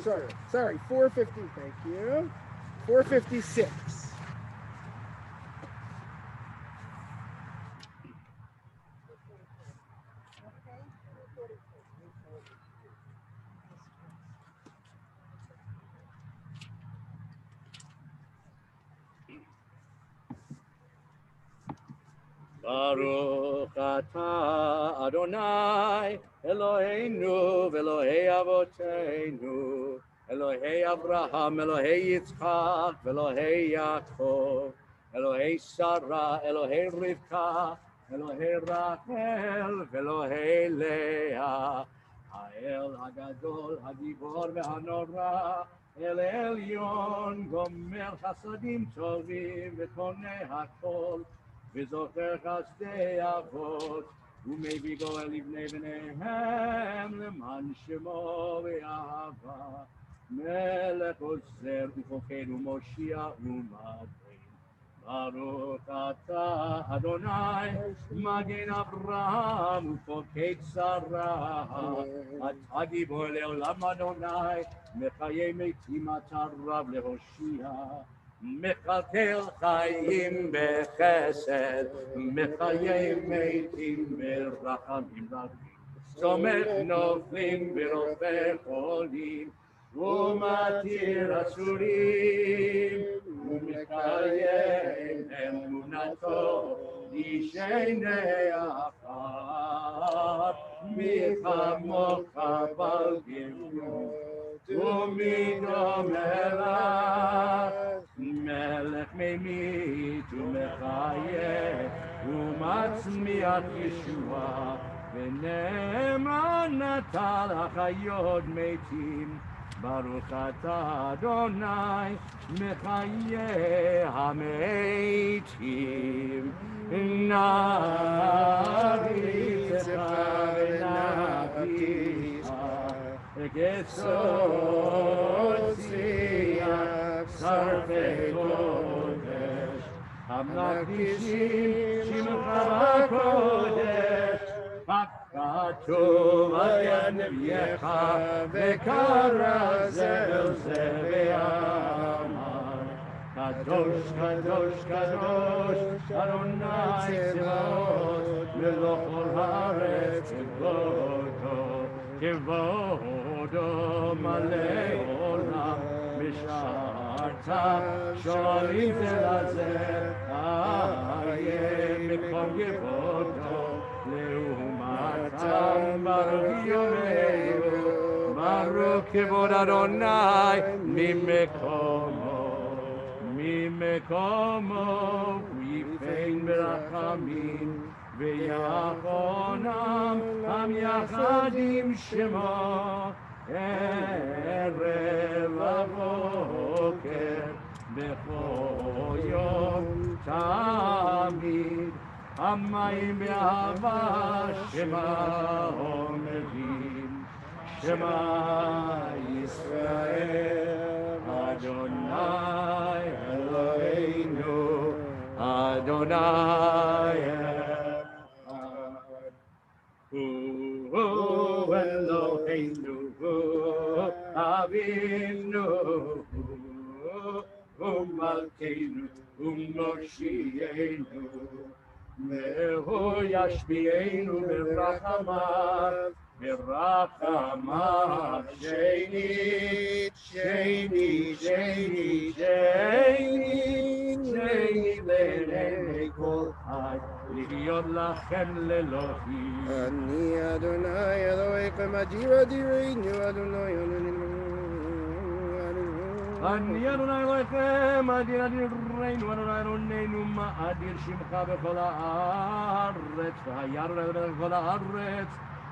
sorry, 450. Thank you. 456. Baruch atah Adonai Eloheinu v'Elohei Avoteinu Elohei Abraham Elohei Yitzchak v'Elohei Yaakov Elohei Sarah Elohei Rivka Elohei Rachel v'Elohei Leah Ha'el Hagadol Hagibor v'Hanora El Elyon Gomer Chasadim Tovim v'Konei Hakol וזוכר חסדי אבות, ומביא גואל לבני בניהם למען שמו ואהבה. מלך עוזר ופוקד ומושיע ומגן. ברוך אתה אדוני, מגן אברהם ופוקד שרה. אתה גיבור לעולם אדוני, מחיי מתים אתה רב להושיע. מכלכל חיים בחסד, מחיי מתים ברחמים רבים, סומך נופלים ברופא חולים, ומתיר אסורים, ומקיים אמונתו, ישנה אחת, מי כמוך בלגנו, ומדום אליו. מלך ממית ומחיה ומצמיח ישועה ונאמן אתה לחיות מתים ברוך אתה אדוני מחיי המתים נעריצך ונעריצך כסוד שיח שרפי קודש המקדישים שמך בקודש, כתוב על יד נביאך, וקרא זה אל זה ואמר, קדוש, קדוש, קדוש, אדוני צבאות, מלוך כל הארץ כבודו, כבודו מלא עולם, משרתיו שואלים זה לזה, איה מקום כבודו, לעומתם ברוך יאמרו, ברוך כבוד אדוני ממקומו, ממקומו הוא יפן ברחמים, ויחונם המייחדים שמו, ערב ובוקר בכל יום תמיד, המים באהבה שמה עומדים, שמה ישראל, אדוני אלוהינו, אדוני אחד. הוא אלוהינו, אבינו, ומלכנו, ומושיענו, והוא ישביענו ברחמיו, ברחמיו שנית, שנית, שנית, שנית, שנית לעיני כל חי, להיות לכם לאלוהים. אני אדוני אלוהיכם אדיר אדירנו, אדוני אני אדוני אלוהיכם אדיר אדירנו, אדוני אלוהינו מאדיר שמך בכל הארץ, והיה אדוני בכל הארץ,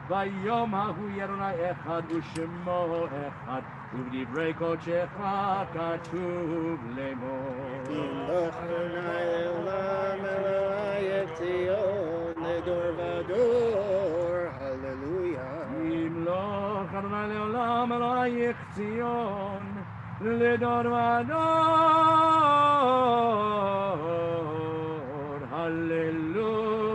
ביום ההוא יהיה אדוני אחד ושמו אחד, ובדברי קודשך כתוב לאמור. ימלוך אדוני לעולם אלוהי את ציון לדור ודור, הללויה. ימלוך אדוני לעולם אלוהי ציון לדור ודור, הללויה.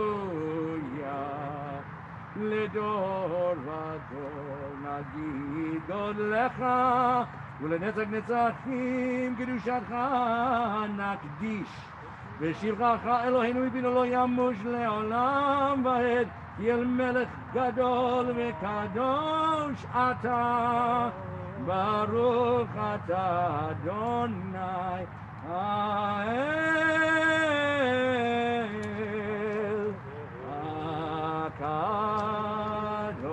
לדור ודור נגיד עוד לך, ולנצח נצחים קדושתך נקדיש, ושבחך אלוהינו יבינו לא ימוש לעולם ועד, כי אל מלך גדול וקדוש אתה, ברוך אתה אדוני האל הקדוש.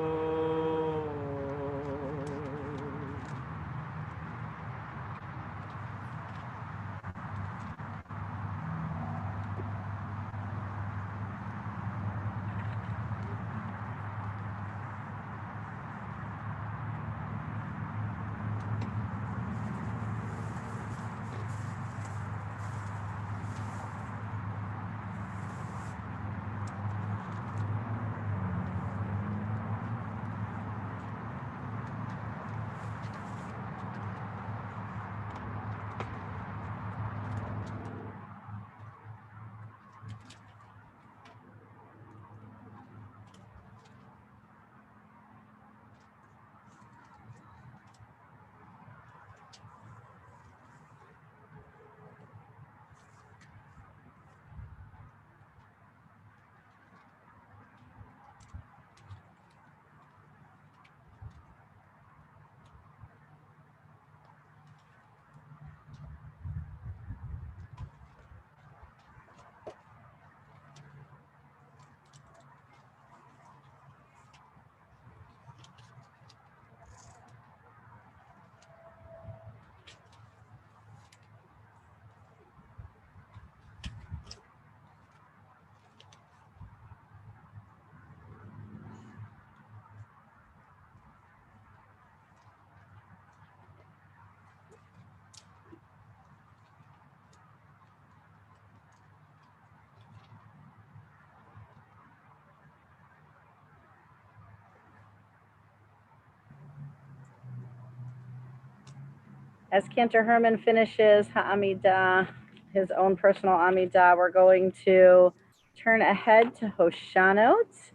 As Cantor Herman finishes Ha'amidah, his own personal Amidah, we're going to turn ahead to Hoshanot.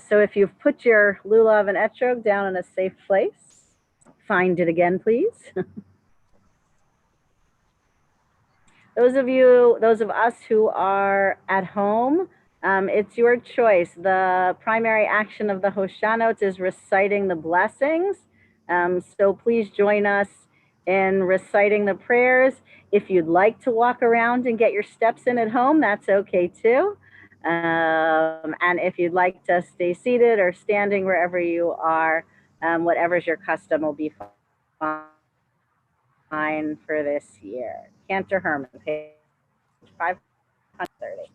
So if you've put your lulav and etrog down in a safe place, find it again, please. Those of us who are at home, it's your choice. The primary action of the Hoshanot is reciting the blessings. So please join us in reciting the prayers. If you'd like to walk around and get your steps in at home, that's okay too. And if you'd like to stay seated or standing wherever you are, whatever's your custom will be fine for this year. Cantor Herman, page 530.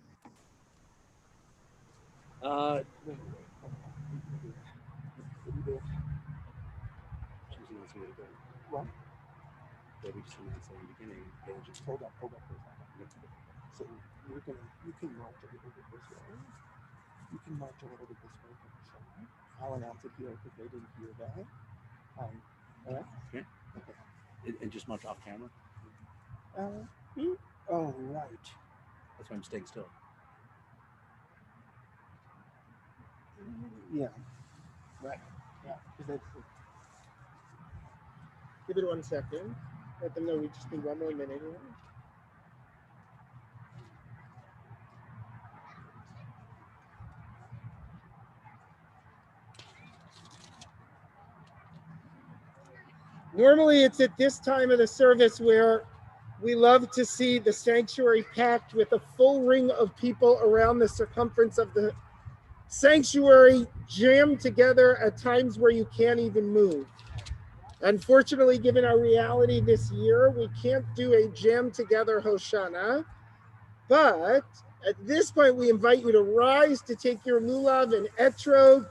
Hold up for a second. So you can march a little bit this way. You can march a little bit this way for the show. I'll announce it here because they didn't hear that. All right? Okay. And just march off camera. Oh, right. That's why I'm staying still. Yeah. Right. Yeah. Give it 1 second. Let them know we just need 1 more minute here. Normally, it's at this time of the service where we love to see the sanctuary packed with a full ring of people around the circumference of the sanctuary, jammed together at times where you can't even move. Unfortunately, given our reality this year, we can't do a jam together Hoshana, but at this point, we invite you to rise to take your lulav and etrog.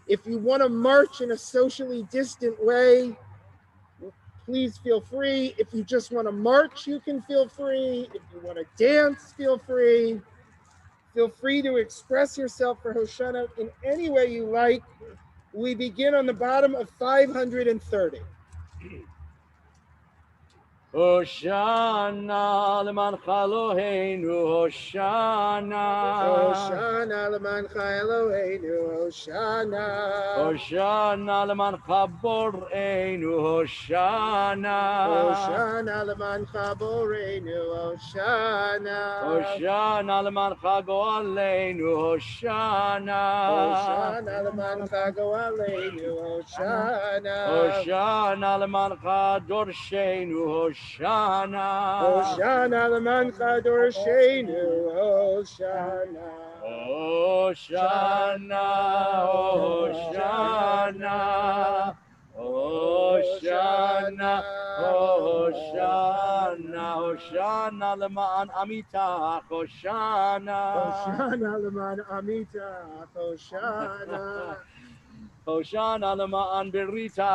If you want to march in a socially distant way, please feel free. If you just want to march, you can feel free. If you want to dance, feel free. Feel free to express yourself for Hoshana in any way you like. We begin on the bottom of 530. Hoshana lemancha Eloheinu, Hoshana. Hoshana lemancha Eloheinu, Hoshana. Hoshana lemancha Boreinu, Hoshana. Hoshana lemancha Boreinu, Hoshana. Hoshana lemancha Goaleinu, Hoshana. Hoshana lemancha Goaleinu, Hoshana. Hoshana lemancha Dorsheinu, Hoshana. Hoshana lemancha Dorsheinu, Hoshana. Hoshana, Hoshana, Hoshana, Hoshana, Hoshana leman Amitach, Hoshana. Hoshana leman Amitach, Hoshana. Hoshana leman Berita,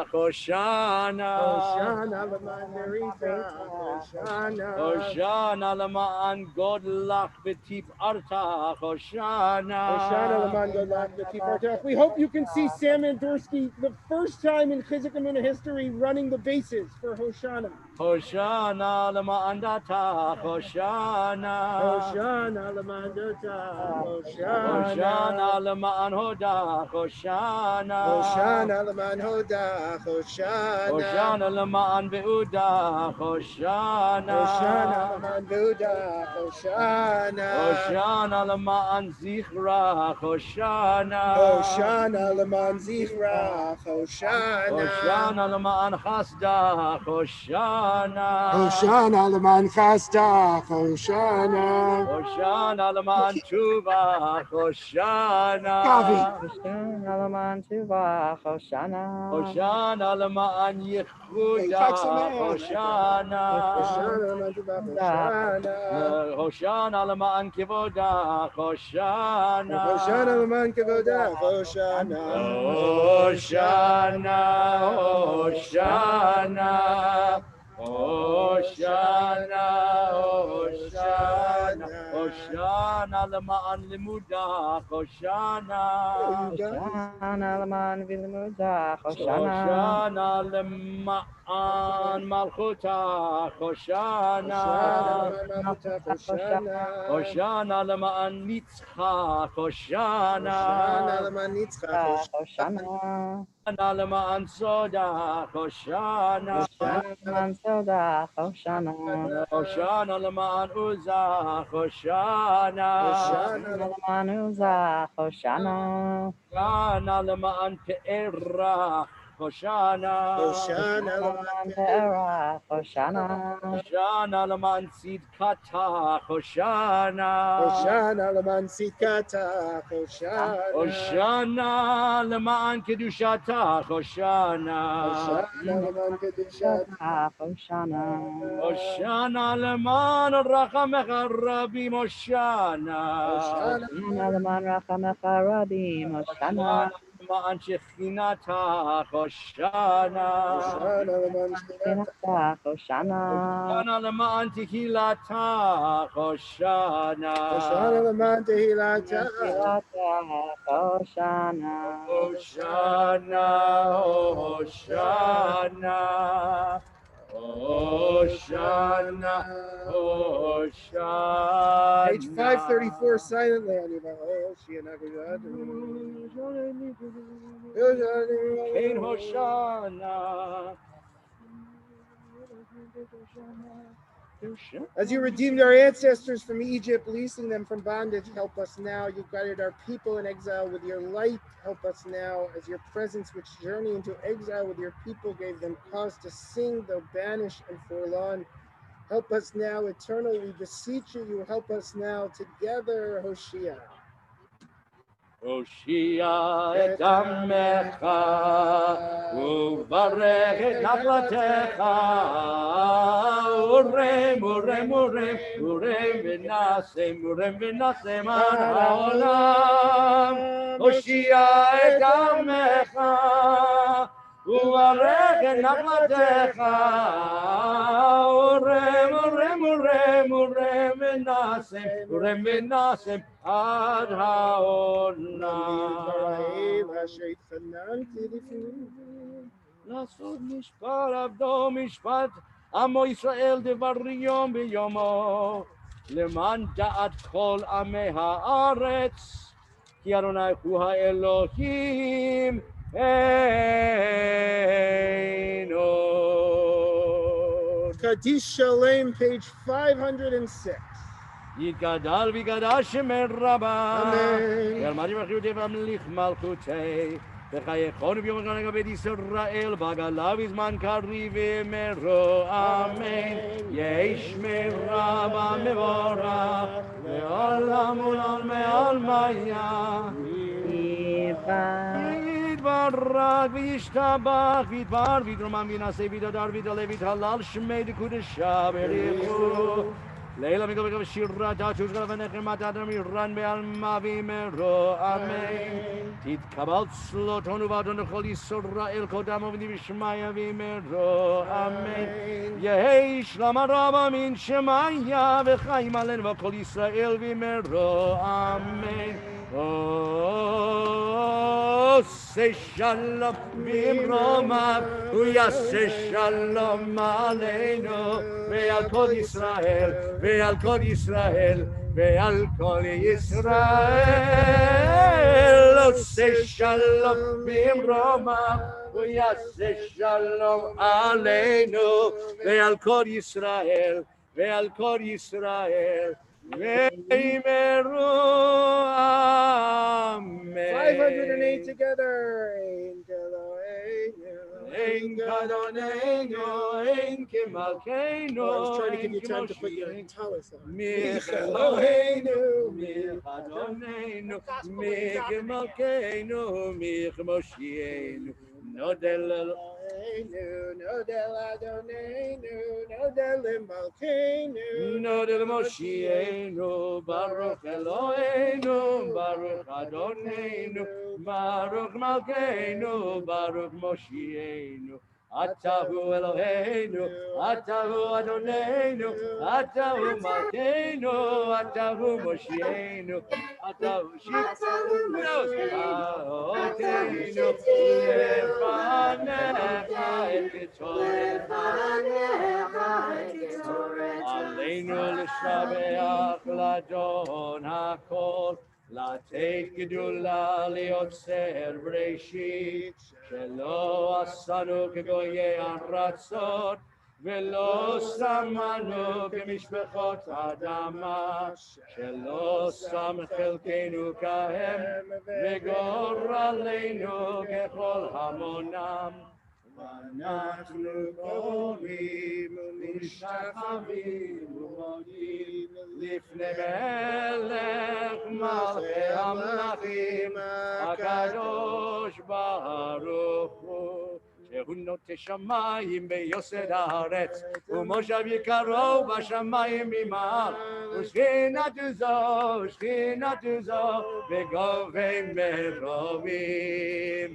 Hoshana. Hoshana leman Berita, Hoshana. Hoshana leman Godlach v'tip arta, Hoshana. Hoshana leman Godlach v'tip arta. We hope you can see Sam Andorsky the first time in Chizuk Amuno history running the bases for Hoshana. Hoshana leman data, Hoshana. Hoshana leman data, Hoshana. Hoshana leman hoda, Hoshana. Hoshana leman hoda, Hoshana. Hoshana leman beuda, Hoshana. Hoshana leman beuda, Hoshana. Hoshana leman zichra, Hoshana. Hoshana leman zichra, Hoshana. Hoshana leman chasda, Hoshana. Hoshana leman chasda, Hoshana. Hoshana leman tshuva, Hoshana. Hoshana leman tuva, Hoshana. Hoshana leman yichuda, Hoshana. Hoshana leman tuva, Hoshana. Hoshana leman kivoda, Hoshana. Hoshana leman kivoda, Hoshana. Hoshana, Hoshana. Hoshana, Hoshana, Hoshana leman limuda, Hoshana. Hoshana leman v'limuda, Hoshana leman למען מלכותך, הושענא. הושענא למען נצחך, הושענא. הושענא למען סודך, הושענא. הושענא למען עוזך, הושענא. הושענא למען פארך, הושענא. הושענא למען צדקתך, הושענא. הושענא למען קדושתך, הושענא. הושענא למען רחמך רבים, הושענא. הושענא למען שכינתך, הושענא. הושענא למען תהילתך, הושענא. הושענא, הושענא. Hoshana, Hoshana. Page 534 silently on your Cain Hoshana. As you redeemed our ancestors from Egypt, releasing them from bondage, help us now. You guided our people in exile with your light. Help us now, as your presence, which journey into exile with your people, gave them cause to sing, though banished and forlorn. Help us now, eternal, we beseech you. You help us now together, Hoshea. Hoshea et amecha, uvarech et nachlatecha, urem, urem, urem, urem v'nasem ad haolam. Hoshea et amecha, uvarech et nachlatecha, urem, urem, urem, urem v'nasem ad haolam. לעשות משפט עבדו משפט עמו ישראל דבר יום ביומו, למען דעת כל עמי הארץ, כי אדוני הוא האלוהים אין עוד. Kaddish Shalem, page 506. יתגדל ויגדל שמי רבה, אמן. ואלמדי ברכיותי והמליך מלכותי, וחייכון ביום הגן בית ישראל, בגלה בזמן קריב ומרו, אמן. יש מרבה מבורך, ועולם עולם מעלמיה. יתברך וישתבח ויתבר ויתרומם וינשא ויתהדר ויתעלה ויתהלל שמי דקודשה בריחו. לילה מגלגל ושירת התשגל ונחמת אדם ירן בעלמה וימרו, אמן. תתקבל צלותון ובאדון לכל ישראל קודם עובדים בשמיה וימרו, אמן. יהי שלום הרבה מן שמיה וחיים עלינו וכל ישראל וימרו, אמן. עושה שלום במרומיו, הוא יעשה שלום עלינו ועל כל ישראל, ועל כל ישראל, ועל כל ישראל. עושה שלום במרומיו, הוא יעשה שלום עלינו ועל כל ישראל, ועל כל ישראל. ויאמרו אמן. 508 together. אין כאדוננו, אין כמלכנו. I was trying to give you time to put your tallis on. מלך אלוהינו, מלך אדוננו, מלך מלכנו, מלך מושיענו. נודל אלוהינו, נודל אדוננו, נודל מלכנו, נודל מושיענו. ברוך אלוהינו, ברוך אדוננו, ברוך מלכנו, ברוך מושיענו. Atahu Eloheinu, Atahu Adonenu, Atahu Malkeinu, Atahu Moshienu, Atahu Shitenu, Aokeinu, Lefanecha et Ketoret, Aleinu l'shabeach l'Adon HaKol, לתת גדולה ליוצר בראשית, שלא עשנו כגויי ארצות, ולא שמנו כמשפחות אדמה, שלא שם חלקנו כהם, וגורלנו ככל המונם. ואנחנו קוראים ומשתחווים ומודים לפני מלך מלכי המלכים הקדוש ברוך הוא, שהוא נוטה שמיים ביוסד הארץ ומושב יקרו בשמיים ממעל, ושכינתו זו בגובי מרומים.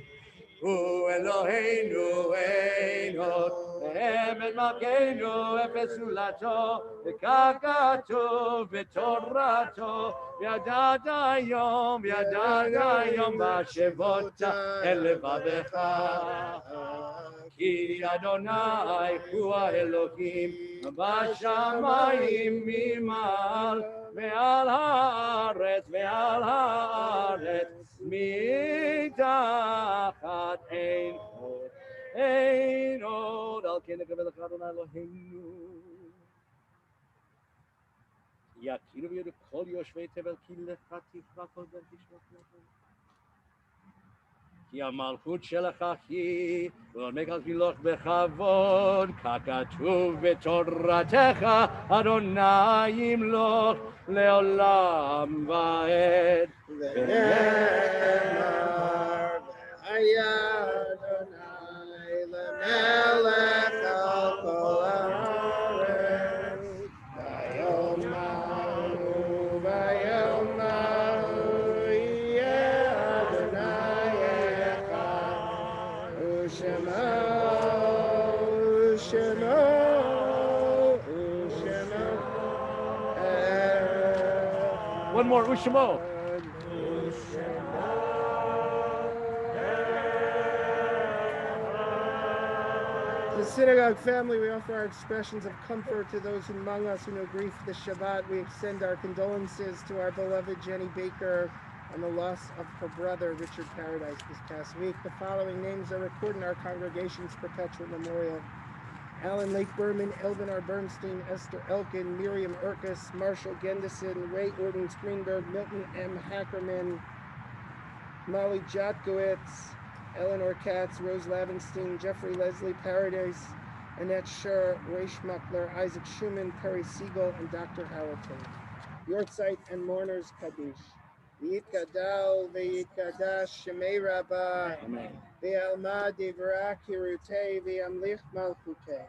הוא אלוהינו אין עוד, ואמת מלכנו אפס זולתו, וכך כתוב בתורתו, וידעת היום והשבות אל לבבך. כי אדוני הוא האלוהים בשמיים ממעל, ועל הארץ מתחת אין עוד, על כן נקבל לך אדוני אלוהינו. יכירו וידעו כל יושבי תבל, כי לך תקרא כל בן תשמע לכם. כי המלכות שלך היא, ולעולמך תמלוך בכבוד, ככתוב בתורתך, אדוני ימלוך לעולם ועד. ונאמר, והיה אדוני למלך על כל הארץ, ויאמר יהיה אדוני אחד, ושמו One more, Ushmo. The synagogue family, we offer our expressions of comfort to those among us who know grief this Shabbat. We extend our condolences to our beloved Jenny Baker on the loss of her brother, Richard Paradise, this past week. The following names are recorded in our congregation's perpetual memorial: Alan Lake Berman, Elvin R. Bernstein, Esther Elkin, Miriam Urkus, Marshall Gendison, Ray Ordens Greenberg, Milton M. Hackerman, Molly Jotkowitz, Eleanor Katz, Rose Lavenstein, Jeffrey Leslie Paradise, Annette Scher, Ray Schmuckler, Isaac Schumann, Perry Siegel, and Dr. Hamilton. Yortzeit and Mourners Kaddish. V'yit Gadal, V'yit Kadash, Shemei Rabbah, V'yalma Divra Kirutei, V'yamlich Malchutei.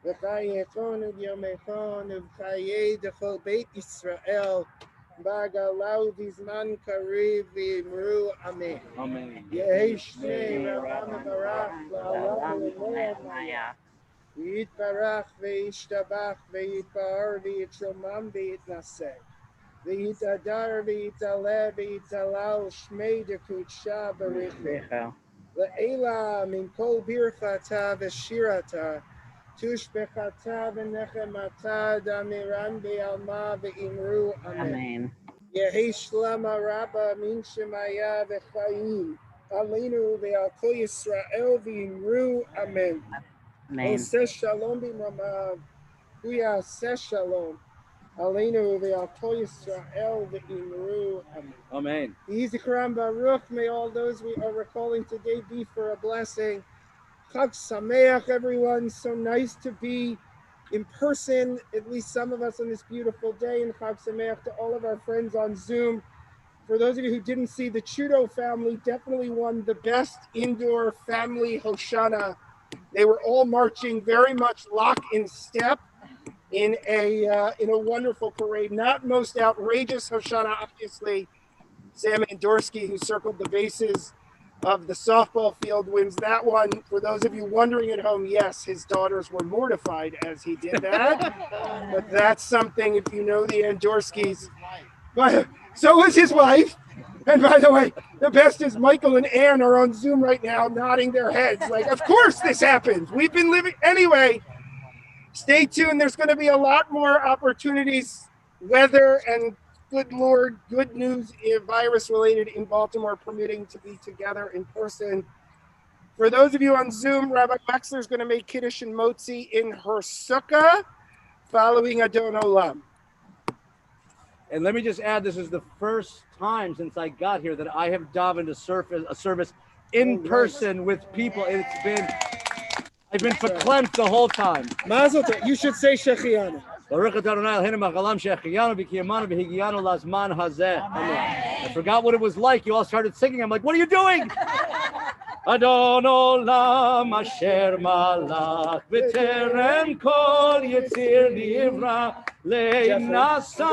V'chayechon U'yomechon U'chayei D'chol Beit Yisrael, Bagalau V'zman Kariv V'imru Amen. Amen. Yehi Shnei Rabban Barach La'alam Le'amaya. V'yitbarach V'yishtabach V'yitbar V'yitromam V'yitnaseh. V'yitadar V'yitaleh V'yitalal Shmei D'kudsha Barichu. Le'ela Min Kol Birchata V'shirata Tushbechata V'nechemata Damiran V'alma V'imru Amen. Yehi Shlama Rabba Min Shemaya V'chayim Alinu V'al Kol Yisrael V'imru Amen. Oseh Shalom B'mamav Huya Oseh Shalom Alinu V'al Kol Yisrael V'imru Amen. Amen. Yizikram Baruch, may all those we are recalling today be for a blessing. Chag Sameach, everyone. So nice to be in person, at least some of us on this beautiful day, and Chag Sameach to all of our friends on Zoom. For those of you who didn't see, the Chudo family definitely won the best indoor family Hoshana. They were all marching very much lock in step in a wonderful parade. Not most outrageous Hoshana, obviously, Sam Andorsky, who circled the bases of the softball field wins that one. For those of you wondering at home, yes, his daughters were mortified as he did that. But that's something, if you know the Andorskis. But so was his wife. And by the way, the best is Michael and Ann are on Zoom right now nodding their heads. Like, of course this happens. We've been living. Anyway, stay tuned. There's going to be a lot more opportunities, weather and good Lord, good news, virus related in Baltimore, permitting to be together in person. For those of you on Zoom, Rabbi Wexler is going to make Kiddush and Motzi in her sukkah following Adon Olam. And let me just add, this is the first time since I got here that I have davened a service in person with people. I've been verklempt the whole time. Mazel tov. You should say Shechianu. I forgot what it was like. You all started singing. I'm like, what are you doing? Adon olam asher malach v'terem kol yitzir nivra le'nasa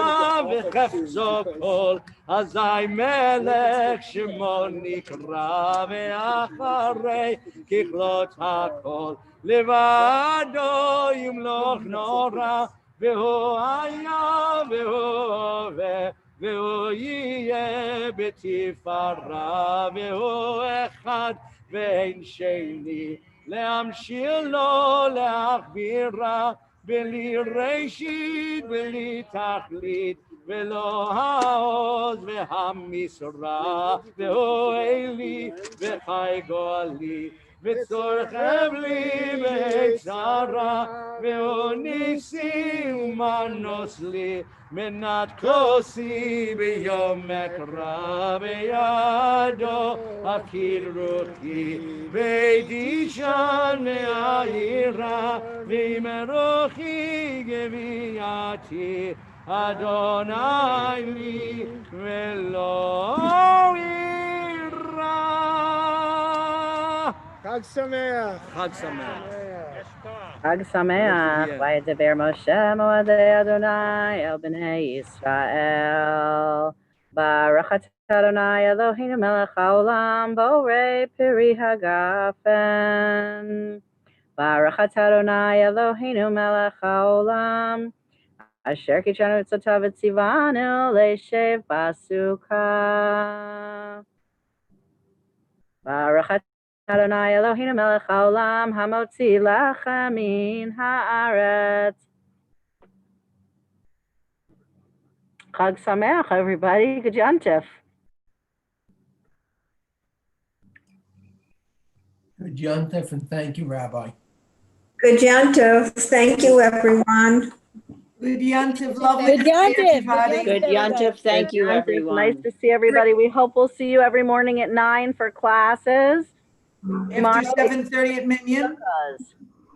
v'chefzo kol azai melech shemo nikra ve'acharei kichlot hakol levado yimloch nora ve'hu haya ve'hu hoveh ve'hu yiyeh b'tifara ve'hu echad ואין שני להמשיל לו להכבירה בלי ראשית בלי תכלית ולא העוז והמשרה והוא אלי וחי גואלי וצורך אבלי בצרה והוא ניסי ומנוס לי מנת כוסי ביום מקרא בידו הפקיד רוחי וידישן מהעירה וימרוחי גבייתי אדוני לי ולא יירא. Chag Sameach. חג שמח. Chag Sameach, Vayedaber Moshe Moadei Adonai El Bnei Yisrael. Baruch atah Adonai Eloheinu melech haolam borei peri hagafen. Baruch atah Adonai Eloheinu melech haolam asher kitshanu tzatav etzivanu leishev basukah. Baruch atah Adonai Eloheinu melech haolam hamotzi lachem min haaretz. Chag Sameach, everybody. Good Yontif. Good Yontif, and thank you, Rabbi. Good Yontif. Thank you, everyone. Good Yontif. Lovely Good to see Yontif. everybody. Good Yontif. Thank you, everyone. Nice to see everybody. We hope we'll see you every morning at 9 for classes. After 7:30 at Minyan.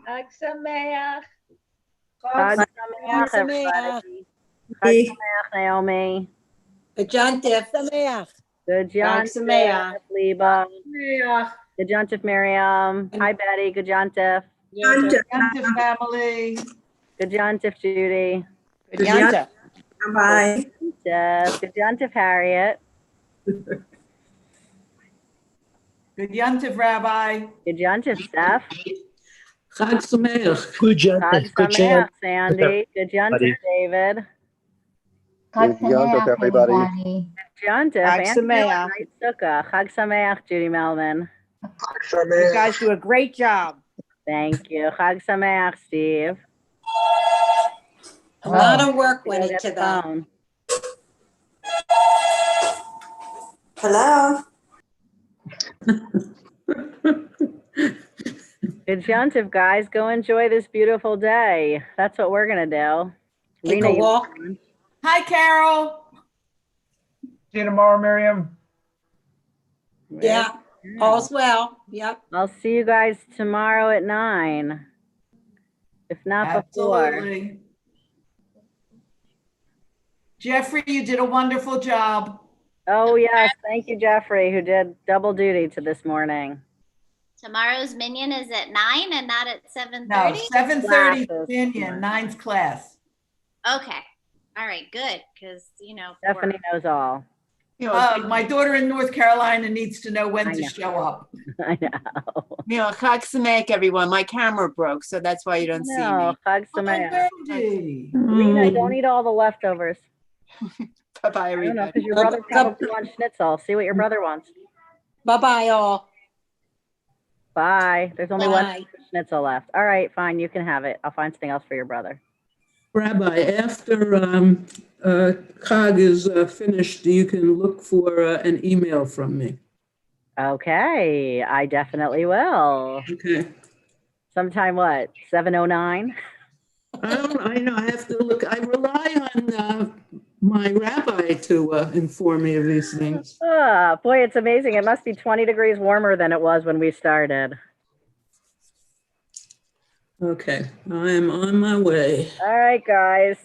Chag Sameach. Chag Sameach, everybody. Chag Sameach, Naomi. Good Yontif. Good Chag Yontif, Sameach. Liba. Good Yontif, Miriam. Hi, Betty. Good Yontif. Yontif family. Good Yontif, Judy. Good Yontif. Bye. Good Yontif, Harriet. Good Yontif, Rabbi. Good Yontif, Steph. Chag Sameach. Good Chag Sameach, Sandy. Good Yontif, David. Chag Good Yontif, Sameach, everybody. everybody. Good Yontif. Chag and Sameach. Night Sukkah. Chag Sameach, Judy Melvin. You guys do a great job. Thank you. Chag Sameach, Steve. A lot of work went Get into the that. phone. Hello. Good Yontif, guys. Go enjoy this beautiful day. That's what we're going to do. Take a walk. Hi, Carol. See you tomorrow, Miriam. Yeah, all's well. Yep. I'll see you guys tomorrow at 9. If not before. Absolutely. Jeffrey, you did a wonderful job. Oh, yes. Thank you, Jeffrey, who did double duty to this morning. Tomorrow's minion is at 9 and not at 7:30? No, 7:30 Classes. Minion, 9th class. Okay. All right, good. Because, Stephanie knows all. My daughter in North Carolina needs to know when to show up. I know. Chag Sameach, everyone. My camera broke, so that's why you don't see No, me. Chag Sameach. Rena, don't eat all the leftovers. Bye-bye, I don't know, everybody. because your brother probably wants schnitzel. See what your brother wants. Bye-bye, all. Bye. There's only one Bye. schnitzel left. All right, fine. You can have it. I'll find something else for your brother. Rabbi, after Chag is finished, you can look for an email from me. Okay, I definitely will. Okay. Sometime what? 7:09? I know, I have to look. I rely on my rabbi to inform me of these things. Boy, it's amazing. It must be 20 degrees warmer than it was when we started. Okay, I am on my way. All right, guys.